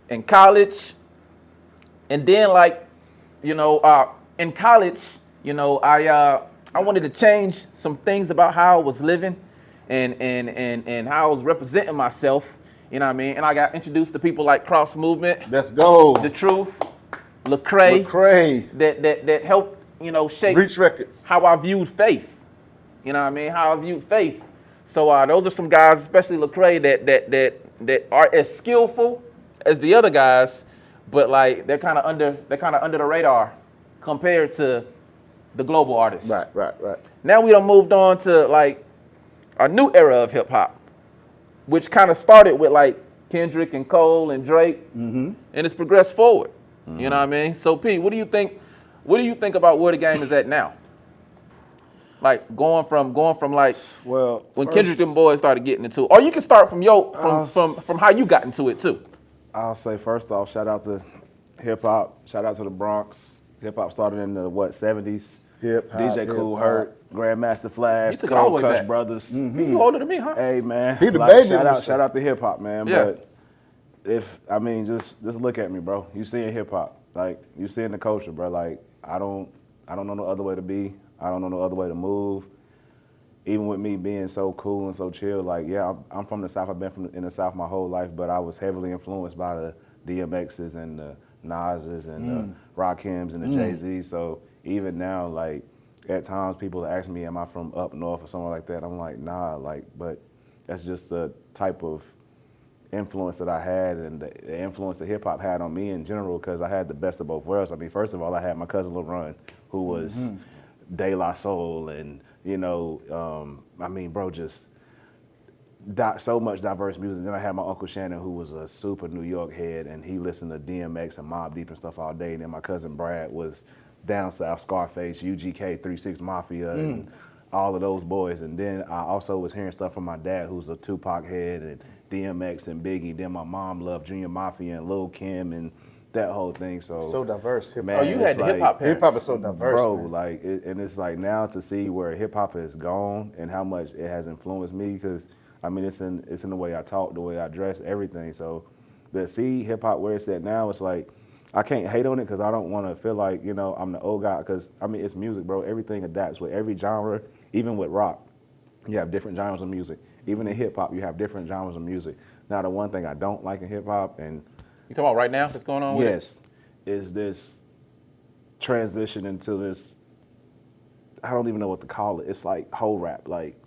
in college. And then like, you know, in college, you know, I wanted to change some things about how I was living and how I was representing myself, you know what I mean? And I got introduced to people like Cross Movement, Let's go. The Truth, Lecrae, that helped, you know, shape Reach Records. how I viewed faith. You know what I mean? How I viewed faith. So those are some guys, especially Lecrae, that are as skillful as the other guys, but like they're kind of under the radar compared to the global artists. Right. Now we done moved on to like a new era of hip hop, which kind of started with like Kendrick and Cole and Drake, and it's progressed forward. You know what I mean? So P, what do you think about where the game is at now? Like going from like Well, when first, Kendrick and boys started getting into it, or you can start from from how you got into it too. I'll say first off, shout out to hip hop. Shout out to the Bronx. Hip hop started in the 70s. Hip hop. DJ Cool Herc, Grandmaster Flash, You took it all the way Cold Cuts back. Brothers. You older than me, huh? Hey man, He the baby shout himself. out to hip hop, man. Yeah. But just look at me, bro. You seeing hip hop, like you seeing the culture, bro. Like I don't know no other way to be. I don't know no other way to move. Even with me being so cool and so chill, like yeah, I'm from the South. I've been in the South my whole life, but I was heavily influenced by the DMXs and the Nas's and the Rakims and the Jay-Z. So even now, like at times people ask me, am I from up north or somewhere like that? I'm like, nah, like, but that's just the type of influence that I had and the influence that hip hop had on me in general, because I had the best of both worlds. I mean, first of all, I had my cousin LaRon, who was De La Soul, and you know, I mean, bro, just so much diverse music. Then I had my Uncle Shannon, who was a super New York head, and he listened to DMX and Mobb Deep and stuff all day. And then my cousin Brad was down south, Scarface, UGK, 3 6 Mafia, and all of those boys. And then I also was hearing stuff from my dad, who's a Tupac head, and DMX and Biggie. Then my mom loved Junior Mafia and Lil Kim and that whole thing. So diverse. Hip-hop. man, Oh, you had the hip hop. Hip hop is so diverse, bro. man. Like, and it's like now to see where hip hop has gone and how much it has influenced me. Because I mean, it's in the way I talk, the way I dress, everything. So to see hip hop where it's at now, it's like I can't hate on it because I don't want to feel like I'm the old guy. Because I mean, it's music, bro. Everything adapts with every genre. Even with rock, you have different genres of music. Even in hip hop, you have different genres of music. Now, the one thing I don't like in hip hop, and You talking about right now? What's going on? With yes, is this transition into this, I don't even know what to call it. It's like whole rap. Like,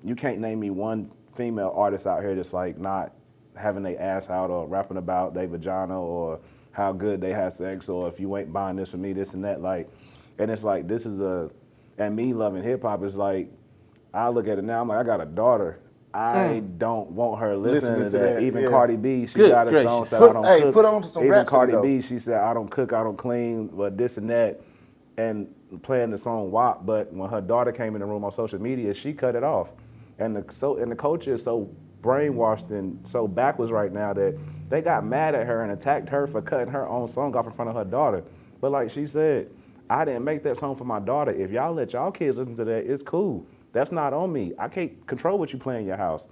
you can't name me one female artist out here that's like not having their ass out or rapping about their vagina or how good they had sex or if you ain't buying this for me, this and that. Like, and it's like, and me loving hip hop is like, I look at it now, I'm like, I got a daughter. I don't want her listening to that. Even Cardi B, she got a song that I don't cook. Put on to some Even Rhapsody, Cardi though. B, she said, I don't cook, I don't clean, but this and that. And playing the song WAP, but when her daughter came in the room on social media, she cut it off. And the culture is so brainwashed and so backwards right now that they got mad at her and attacked her for cutting her own song off in front of her daughter. But like she said, I didn't make that song for my daughter. If y'all let y'all kids listen to that, it's cool. That's not on me. I can't control what you play in your house.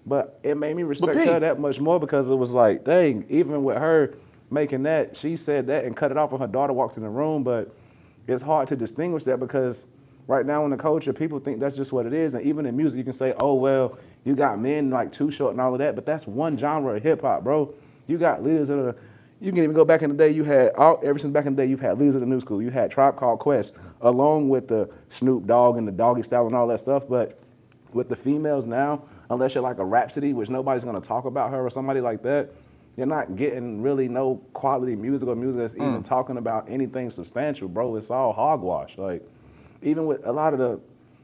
But it made me respect her that much more because it was like, dang, even with her making that, she said that and cut it off when her daughter walks in the room. But it's hard to distinguish that because right now in the culture, people think that's just what it is. And even in music, you can say, oh, well, you got men like Too Short and all of that. But that's one genre of hip hop, bro. You got leaders of the, you can even go back in the day, you had, ever since back in the day, you've had leaders of the new school. You had Tribe Called Quest, along with the Snoop Dogg and the Doggy Style and all that stuff. But with the females now, unless you're like a Rhapsody, which nobody's gonna talk about her or somebody like that, you're not getting really no quality music or music that's even talking about anything substantial, bro. It's all hogwash. Like, even with a lot of the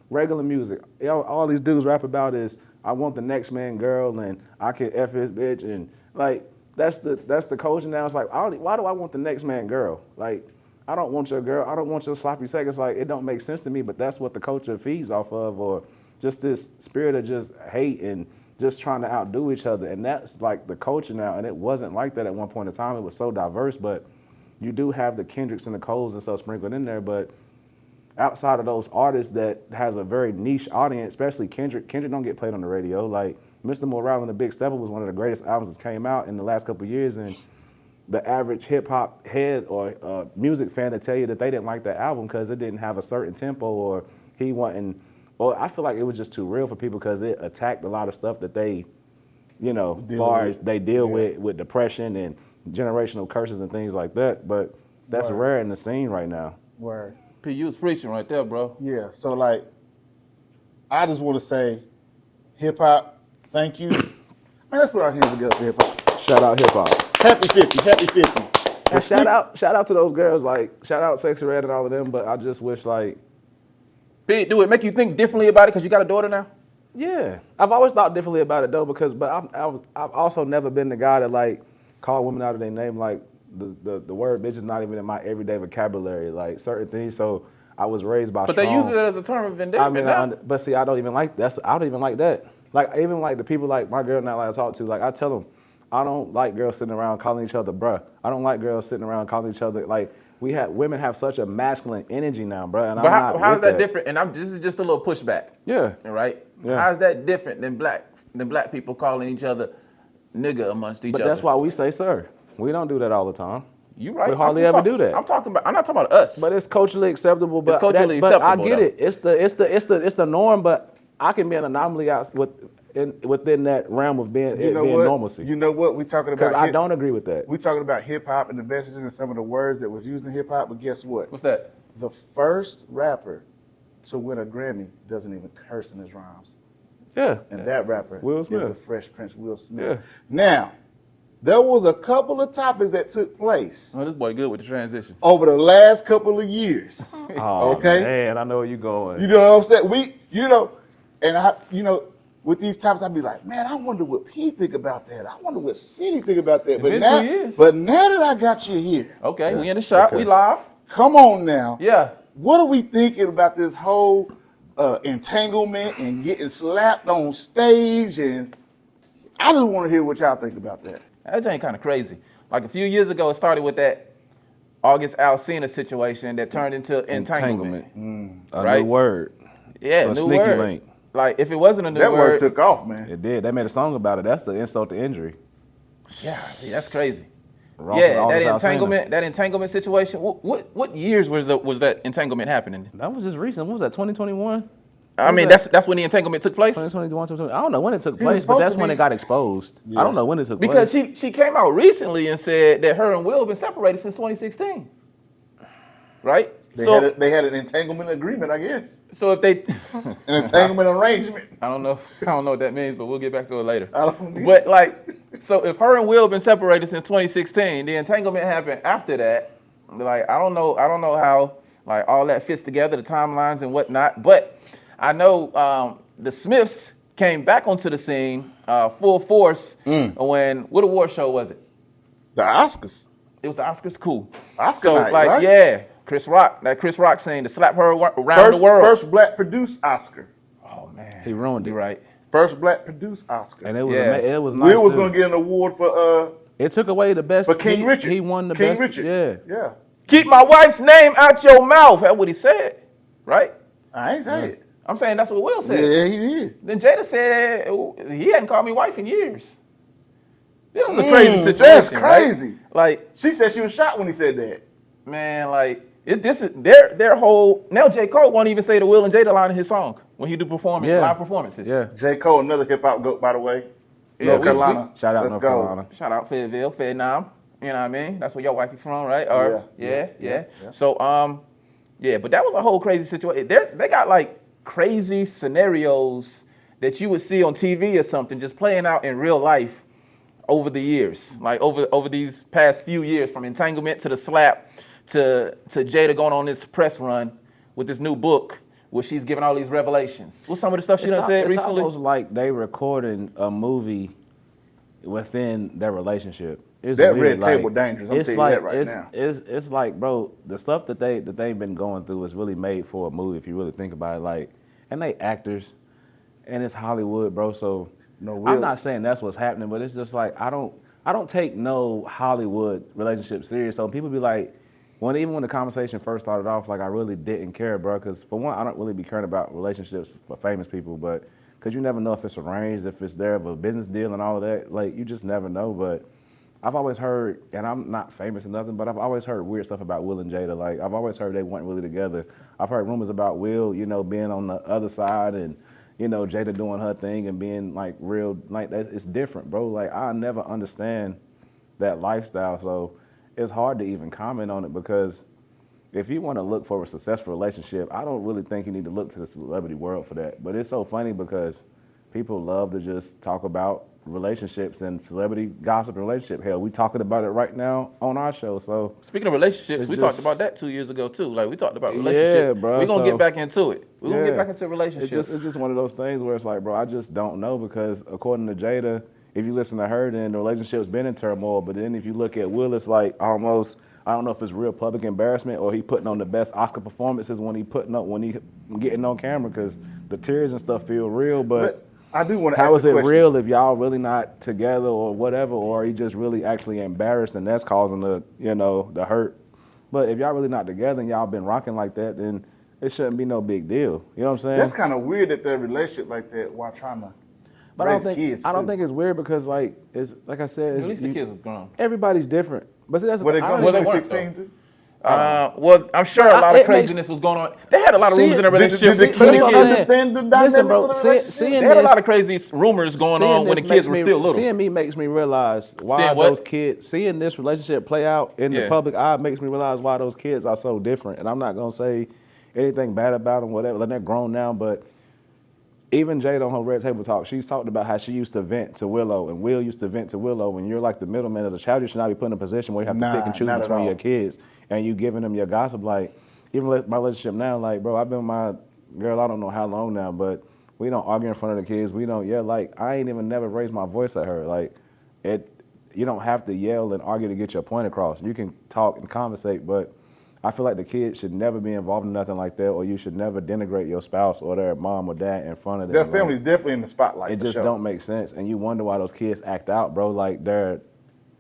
regular music, all these dudes rap about is, I want the next man girl and I can F his bitch, and like, that's the culture now. It's like, why do I want the next man girl? Like, I don't want your girl. I don't want your sloppy seconds. Like, it don't make sense to me, but that's what the culture feeds off of, or just this spirit of just hate and just trying to outdo each other. And that's like the culture now. And it wasn't like that at one point in time. It was so diverse, but you do have the Kendricks and the Coles and stuff sprinkled in there. But outside of those artists that has a very niche audience, especially Kendrick don't get played on the radio. Like, Mr. Morale and the Big Stepper was one of the greatest albums that came out in the last couple of years. And the average hip hop head or music fan to tell you that they didn't like that album because it didn't have a certain tempo, or he wasn't. Well, I feel like it was just too real for people because it attacked a lot of stuff that they, as far as they deal with depression and generational curses and things like that. But that's rare in the scene right now. Word. P, you was preaching right there, bro. Yeah. So like, I just want to say, hip hop. Thank you. Man, let's put our hands together for hip hop. Shout out hip hop. Happy 50. Happy 50. And shout out to those girls. Like, shout out Sexy Red and all of them. But I just wish like. P, do it make you think differently about it because you got a daughter now? Yeah, I've always thought differently about it though, but I've also never been the guy that like call women out of their name. Like the word bitch is not even in my everyday vocabulary. Like certain things, so I was raised by. But strong, they use it as a term of endearment. I mean, but see, I don't even like that. I don't even like that. Like even like the people like my girl now, like I talk to, like I tell them, I don't like girls sitting around calling each other bruh. I don't like girls sitting around calling each other like. Women have such a masculine energy now, bro. And but how is that different? And this is just a little pushback. Yeah. Right? Yeah. How is that different than black people calling each other nigga amongst each other? But that's why we say sir. We don't do that all the time. You right. We hardly ever do that. I'm not talking about us. But it's culturally acceptable. But it's culturally acceptable. I get it. It's the norm. But I can be an anomaly within that realm of being normalcy. You know what? We talking about. Because I don't agree with that. We talking about hip hop and the messaging and some of the words that was used in hip hop. But guess what? What's that? The first rapper to win a Grammy doesn't even curse in his rhymes. Yeah. And that rapper Will Smith. is the Fresh Prince Will Smith. Yeah. Now, there was a couple of topics that took place Oh, this boy good with the transitions. over the last couple of years. Oh, okay? man, I know where you're going. You know what I'm saying? With these topics, I'd be like, man, I wonder what P think about that. I wonder what City think about that. It's been 2 years. But now that I got you here, Okay, we in the shop. Okay. We live. come on now. Yeah. What are we thinking about this whole entanglement and getting slapped on stage, and I just want to hear what y'all think about that. That ain't kind of crazy. Like a few years ago, it started with that August Alsina situation that turned into entanglement. A Right? new word. Yeah, A new sneaky word. link. Like if it wasn't a new That word word, took off, man. It did. They made a song about it. That's the insult to injury. yeah, that's crazy. Wrong Yeah, for that August that entanglement situation. What years was that entanglement happening? That was just recent. What was that, 2021? I mean, that's when the entanglement took place. 2021, 2020. I don't know when it took He was place, but supposed that's to when be- it got exposed. Yeah. I don't know when it took Because place. she came out recently and said that her and Will have been separated since 2016. Right? They had an entanglement agreement, I guess. So if they An entanglement arrangement. I don't know what that means, but we'll get back to it later. I don't need But like, so if her and Will have been separated since 2016, the entanglement happened after that. Like, I don't know how like all that fits together, the timelines and whatnot. But I know the Smiths came back onto the scene full force when what award show was it? The Oscars. It was the Oscars. Cool. Oscar So night, like, right? yeah, Chris Rock saying to slap her around the world. First black produced Oscar. Oh man, He ruined it. You're right. First black produced Oscar. And it was, Yeah. it was nice. Will was too. going to get an award for It took away the best. King Richard. He won the King best. Richard. Yeah. Yeah. Keep my wife's name out your mouth. That's what he said, right? I ain't say it. I'm saying that's what Will said. Yeah, he did. Then Jada said he hadn't called me wife in years. This is a crazy situation. That's right? crazy. Like, She said she was shocked when he said that. man, like this is their whole. Now J. Cole won't even say the Will and Jada line in his song when he do live performances. Yeah. J. Cole, another hip hop goat, by the way. Yeah, North Carolina. Shout out Let's North go. Carolina. Shout out Fayetteville, Vietnam. You know what I mean? That's where your wifey from, right? Or, yeah. So but that was a whole crazy situation. They got like crazy scenarios that you would see on TV or something just playing out in real life over the years, like over these past few years, from entanglement to the slap to Jada going on this press run with this new book where she's giving all these revelations. What's some of the stuff she done said It's recently? almost like they recording a movie within their relationship. It's That really red table dangerous. I'm it's telling you like, that right now. It's like, bro, the stuff that they've been going through is really made for a movie if you really think about it. Like, and they actors, and it's Hollywood, bro. So I'm not saying that's what's happening, but it's just like I don't take no Hollywood relationship serious. So people be like, even when the conversation first started off, like I really didn't care, bro. Because for one, I don't really be caring about relationships for famous people, but because you never know if it's arranged, if it's there of a business deal and all of that. Like you just never know. But I've always heard, and I'm not famous or nothing, but I've always heard weird stuff about Will and Jada. Like I've always heard they weren't really together. I've heard rumors about Will, being on the other side and Jada doing her thing and being like real, like that. It's different, bro. Like I never understand that lifestyle, so it's hard to even comment on it because if you want to look for a successful relationship, I don't really think you need to look to the celebrity world for that. But it's so funny because people love to just talk about relationships and celebrity gossip and relationship. Hell, we talking about it right now on our show. So Speaking of relationships, we talked about that 2 years ago too. Like we talked about relationships. Yeah, bro. We're gonna get back into it. We're gonna Yeah. get back into relationships. It's just one of those things where it's like, bro, I just don't know because according to Jada, if you listen to her, then the relationship's been in turmoil. But then if you look at Will, it's like almost, I don't know if it's real public embarrassment or he putting on the best Oscar performances when he getting on camera because the tears and stuff feel real. But I do want to ask how is a it question. real if y'all really not together or whatever, or are you just really actually embarrassed and that's causing the hurt? But if y'all really not together and y'all been rocking like that, then it shouldn't be no big deal. You know what I'm saying? That's kind of weird that their relationship like that while trying to raise kids. I don't think it's weird because it's like I said, At least the kids are grown. everyboing different. But see, that's Were they I don't going even- to weren't, 16 too? Well, I'm sure a lot of craziness was going on. They had a lot of rumors in their relationship. Did the when kids the understand the dynamics Listen, bro, of the see- relationship? seeing They had a this- lot of crazy rumors going on when the kids were still little. Seeing me makes me realize why Seeing what? those kids, seeing this relationship play out in the Yeah. public eye makes me realize why those kids are so different. And I'm not going to say anything bad about them, whatever. Like, they're grown now, but even Jada on her Red Table Talk, she's talked about how she used to vent to Willow and Will used to vent to Willow. When you're like the middleman as a child, you should not be put in a position where you have to pick and choose not at between all. your kids and you giving them your gossip. Like, even my relationship now, like, bro, I've been with my girl, I don't know how long now, but we don't argue in front of the kids. We don't yell. Like, I ain't even never raised my voice at her. Like, you don't have to yell and argue to get your point across. You can talk and conversate, but I feel like the kids should never be involved in nothing like that, or you should never denigrate your spouse or their mom or dad in front of them. Their family's definitely in the spotlight. It for just sure. don't make sense, and you wonder why those kids act out, bro. Like they're,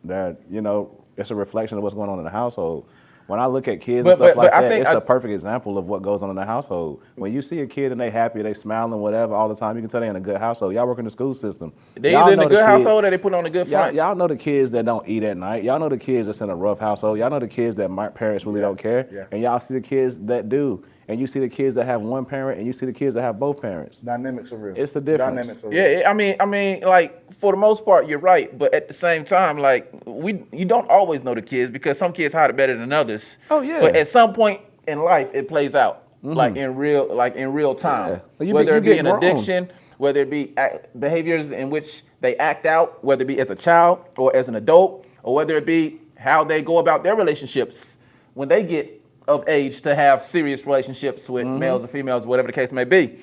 it's a reflection of what's going on in the household. When I look at kids and stuff like that, it's a perfect example of what goes on in the household. When you see a kid and they happy, they smiling, whatever, all the time, you can tell they in a good household. Y'all work in the school system. They either in a good household or they put on a good front. Y'all know the kids that don't eat at night. Y'all know the kids that's in a rough household. Y'all know the kids that my parents really don't care. Yeah. And y'all see the kids that do. And you see the kids that have one parent, and you see the kids that have both parents. Dynamics are real. It's the difference. Dynamics are real. Yeah, I mean, like for the most part, you're right. But at the same time, like you don't always know the kids because some kids hide it better than others. Oh yeah. But at some point in life, it plays out like in real time. Yeah. Whether it be an grown. addiction, whether it be behaviors in which they act out, whether it be as a child or as an adult, or whether it be how they go about their relationships when they get of age to have serious relationships with males or females, whatever the case may be.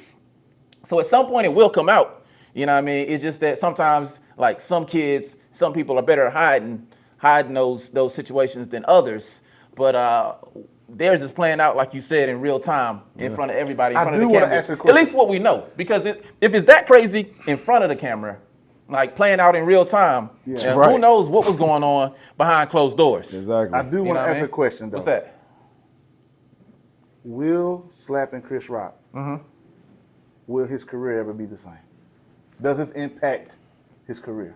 So at some point it will come out. You know what I mean? It's just that sometimes, like some people are better at hiding those situations than others. But theirs is playing out, like you said, in real time, in front of everybody, in front of the camera. At least what we know. Because if it's that crazy in front of the camera, like playing out in real time, who knows what was going on behind closed doors. Exactly. I do want to ask a question, though. What's that? Will slapping Chris Rock, will his career ever be the same? Does this impact his career?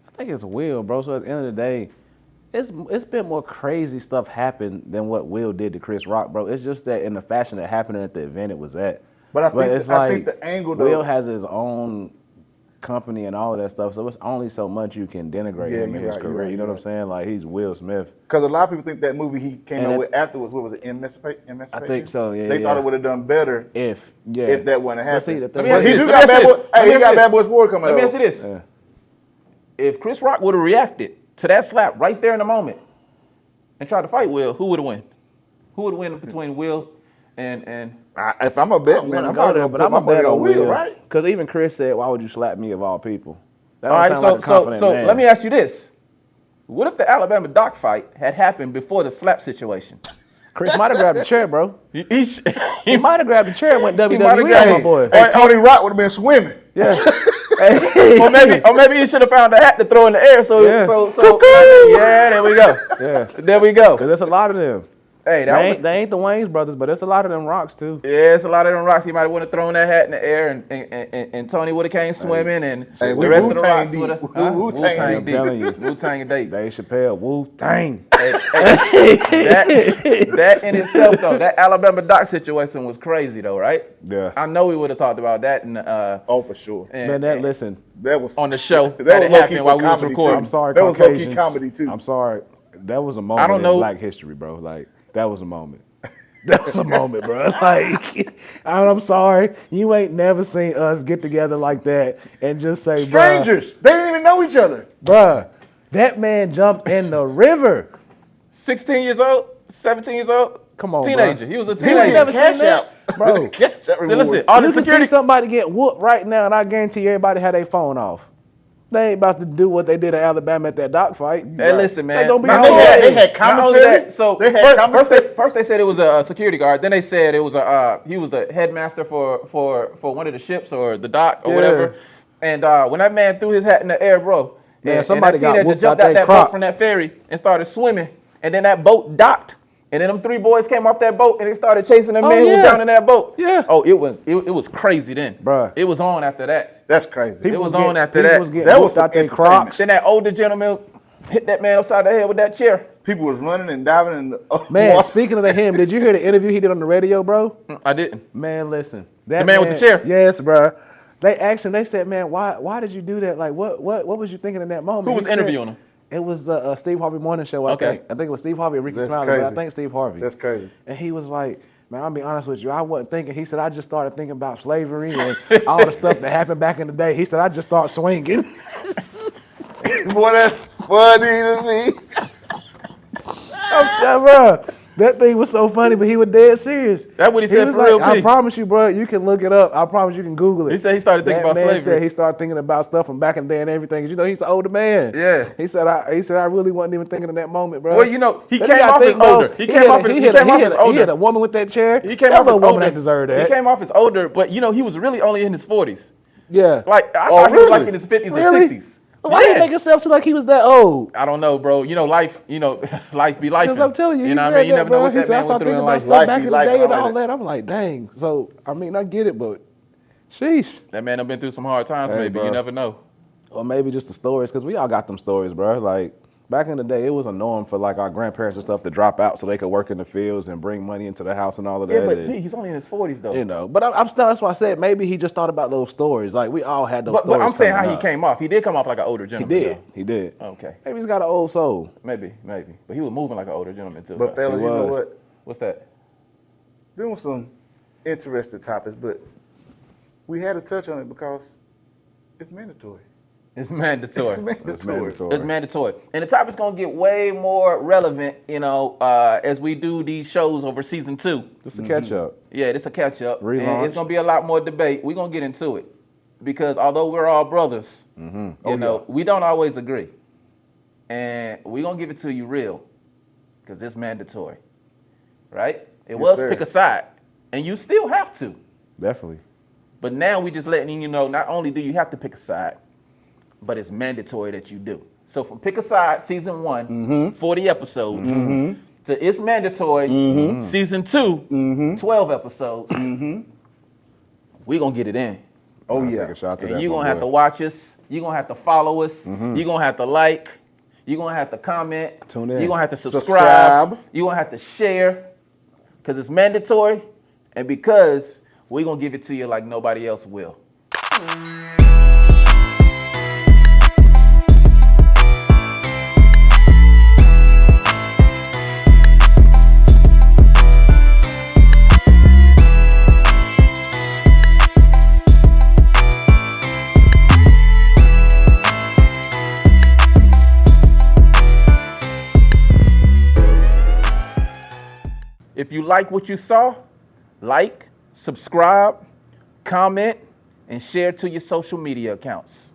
I think it's Will, bro. So at the end of the day, it's been more crazy stuff happened than what Will did to Chris Rock, bro. It's just that in the fashion that happened at the event it was at. But I think the angle, though, Will has his own company and all of that stuff, so it's only so much you can denigrate him in his career. You know what I'm saying? Like, he's Will Smith. Because a lot of people think that movie he came out with afterwards, what was it, Emancipation? I think so, yeah. They thought it would have done better if that wouldn't have happened. But he got Bad Boys 4 coming out. Let me ask you this. Yeah. If Chris Rock would have reacted to that slap right there in the moment and tried to fight Will, who would have won? Who would win between Will and if I'm a bet, man, I'm probably going to put my money on Will, right? Because even Chris said, why would you slap me of all people? That all right, don't sound like a confident man. let me ask you this. What if the Alabama dock fight had happened before the slap situation? Chris might have grabbed the chair, bro. He might have grabbed the chair and went WWE grabbed on my boy. And Tony Rock would have been swimming. Yeah. or maybe he should have found a hat to throw in the air. Yeah. Yeah, there we go. Yeah. There we go. Because there's a lot of them. Hey, they ain't the Wayne's brothers, but there's a lot of them Rocks too. Yeah, it's a lot of them Rocks. He might have wanted to throw that hat in the air, and Tony would have came swimming, and the rest of the Rocks would have. Wu-Tang I'm telling you. Wu-Tang and Dave. Dave Chappelle, Wu-Tang. That in itself, though, that Alabama dock situation was crazy, though, right? Yeah. I know we would have talked about that. For sure. Man, listen. That was on the show. That it was happened while we was recording. I'm sorry, that was Caucasians. low-key comedy, too. I'm sorry. That was a moment in Black history, bro. Like, that was a moment. That was a moment, bro. Like, I'm sorry. You ain't never seen us get together like that and just say, strangers. Bruh, they didn't even know each other. Bruh, that man jumped in the river. 16 years old, 17 years old. Come on, teenager. Bro. He was a You teenager. never seen that, bro. Listen, all the security. See somebody get whooped right now, and I guarantee you everybody had their phone off. They ain't about to do what they did at Alabama at that dock fight. Hey, listen, man. They had commentary. So first they said it was a security guard. Then they said it was he was the headmaster for one of the ships or the dock or whatever. And when that man threw his hat in the air, bro, somebody got whooped jumped out that boat from that ferry and started swimming. And then that boat docked. And then them three boys came off that boat and they started chasing the man who was down in that boat. Yeah. Oh, it was crazy then. Bruh. It was on after that. That's crazy. It was on after that. That was out there Crocs. Then that older gentleman hit that man upside the head with that chair. People was running and diving in the man, water. Speaking of him, did you hear the interview he did on the radio, bro? I didn't. Man, listen. The man with the chair? Yes, bro. They asked him, they said, man, why did you do that? Like, what was you thinking in that moment? Who was interviewing him? It was the Steve Harvey morning show, I think. I think it was Steve Harvey and Ricky Smiley, but I think Steve Harvey. That's crazy. And he was like, man, I'll be honest with you, I wasn't thinking. He said, I just started thinking about slavery and all the stuff that happened back in the day. He said, I just started swinging. Boy, that's funny to me. Bro, That thing was so funny, but he was dead serious. That's what he said was for real, I P. promise you, bro, you can look it up. I promise you can Google it. He said he started thinking about man slavery. Said he started thinking about stuff from back in the day and everything. 'Cause you know, he's an older man. Yeah. He said I really wasn't even thinking in that moment, bro. Well, you know, he Then came you gotta off as think, bro, older. He came off as He had older. a woman with that chair. He came That off as little woman older. that deserved that. He came off as older, but you know, he was really only in his 40s. Yeah. Like I Oh, thought he was like really? in his 50s Really? or 60s. Why did he make himself seem like he was that old? I don't know, bro. You know, life be life. Because I'm telling you, You he know what said I mean? You that, never know bro. what He that said, I man went started through thinking in about life. stuff Life back be in the life, day and I all like that. I'm like, dang. So, I mean, I get it, but sheesh. That man done been through some hard times, Hey, maybe. bro. You never know. Or maybe just the stories, because we all got them stories, bro. Like, back in the day, it was a norm for, like, our grandparents and stuff to drop out so they could work in the fields and bring money into the house and all of that. Yeah, but and, P, he's only in his 40s, though. you know, but I'm still, that's why I said maybe he just thought about those stories. Like, we all had those stories. But I'm saying how coming he up. came off. He did come off like an older He gentleman. did. He did. Though. Okay. Maybe he's got an old soul. Maybe. But he was moving like an older gentleman, too. But though. fellas, you know was. what? What's that? There was some interesting topics, but we had to touch on it because it's mandatory. It's mandatory. It's mandatory. It's mandatory. And the topic's going to get way more relevant, as we do these shows over season 2. Just a catch up. Yeah, this a catch up. And Relaunch. it's going to be a lot more debate. We're going to get into it. Because although we're all brothers, we don't always agree. And we're going to give it to you real. Because it's mandatory. Right? It was sir. pick a side. And you still have to. Definitely. But now we just letting you know, not only do you have to pick a side, but it's mandatory that you do. So from Pick a Side, season 1, 40 episodes, to It's Mandatory, season 2, 12 episodes, we gonna get it in. Oh, I'll yeah. take a shot to And that, you're my gonna have boy. to watch us, you're gonna have to follow us, you're gonna have to like, you're gonna have to comment, Tune in. you're gonna have to subscribe, Subscribe. you're gonna have to share, because it's mandatory, and because we're gonna give it to you like nobody else will. If you like what you saw, like, subscribe, comment, and share to your social media accounts.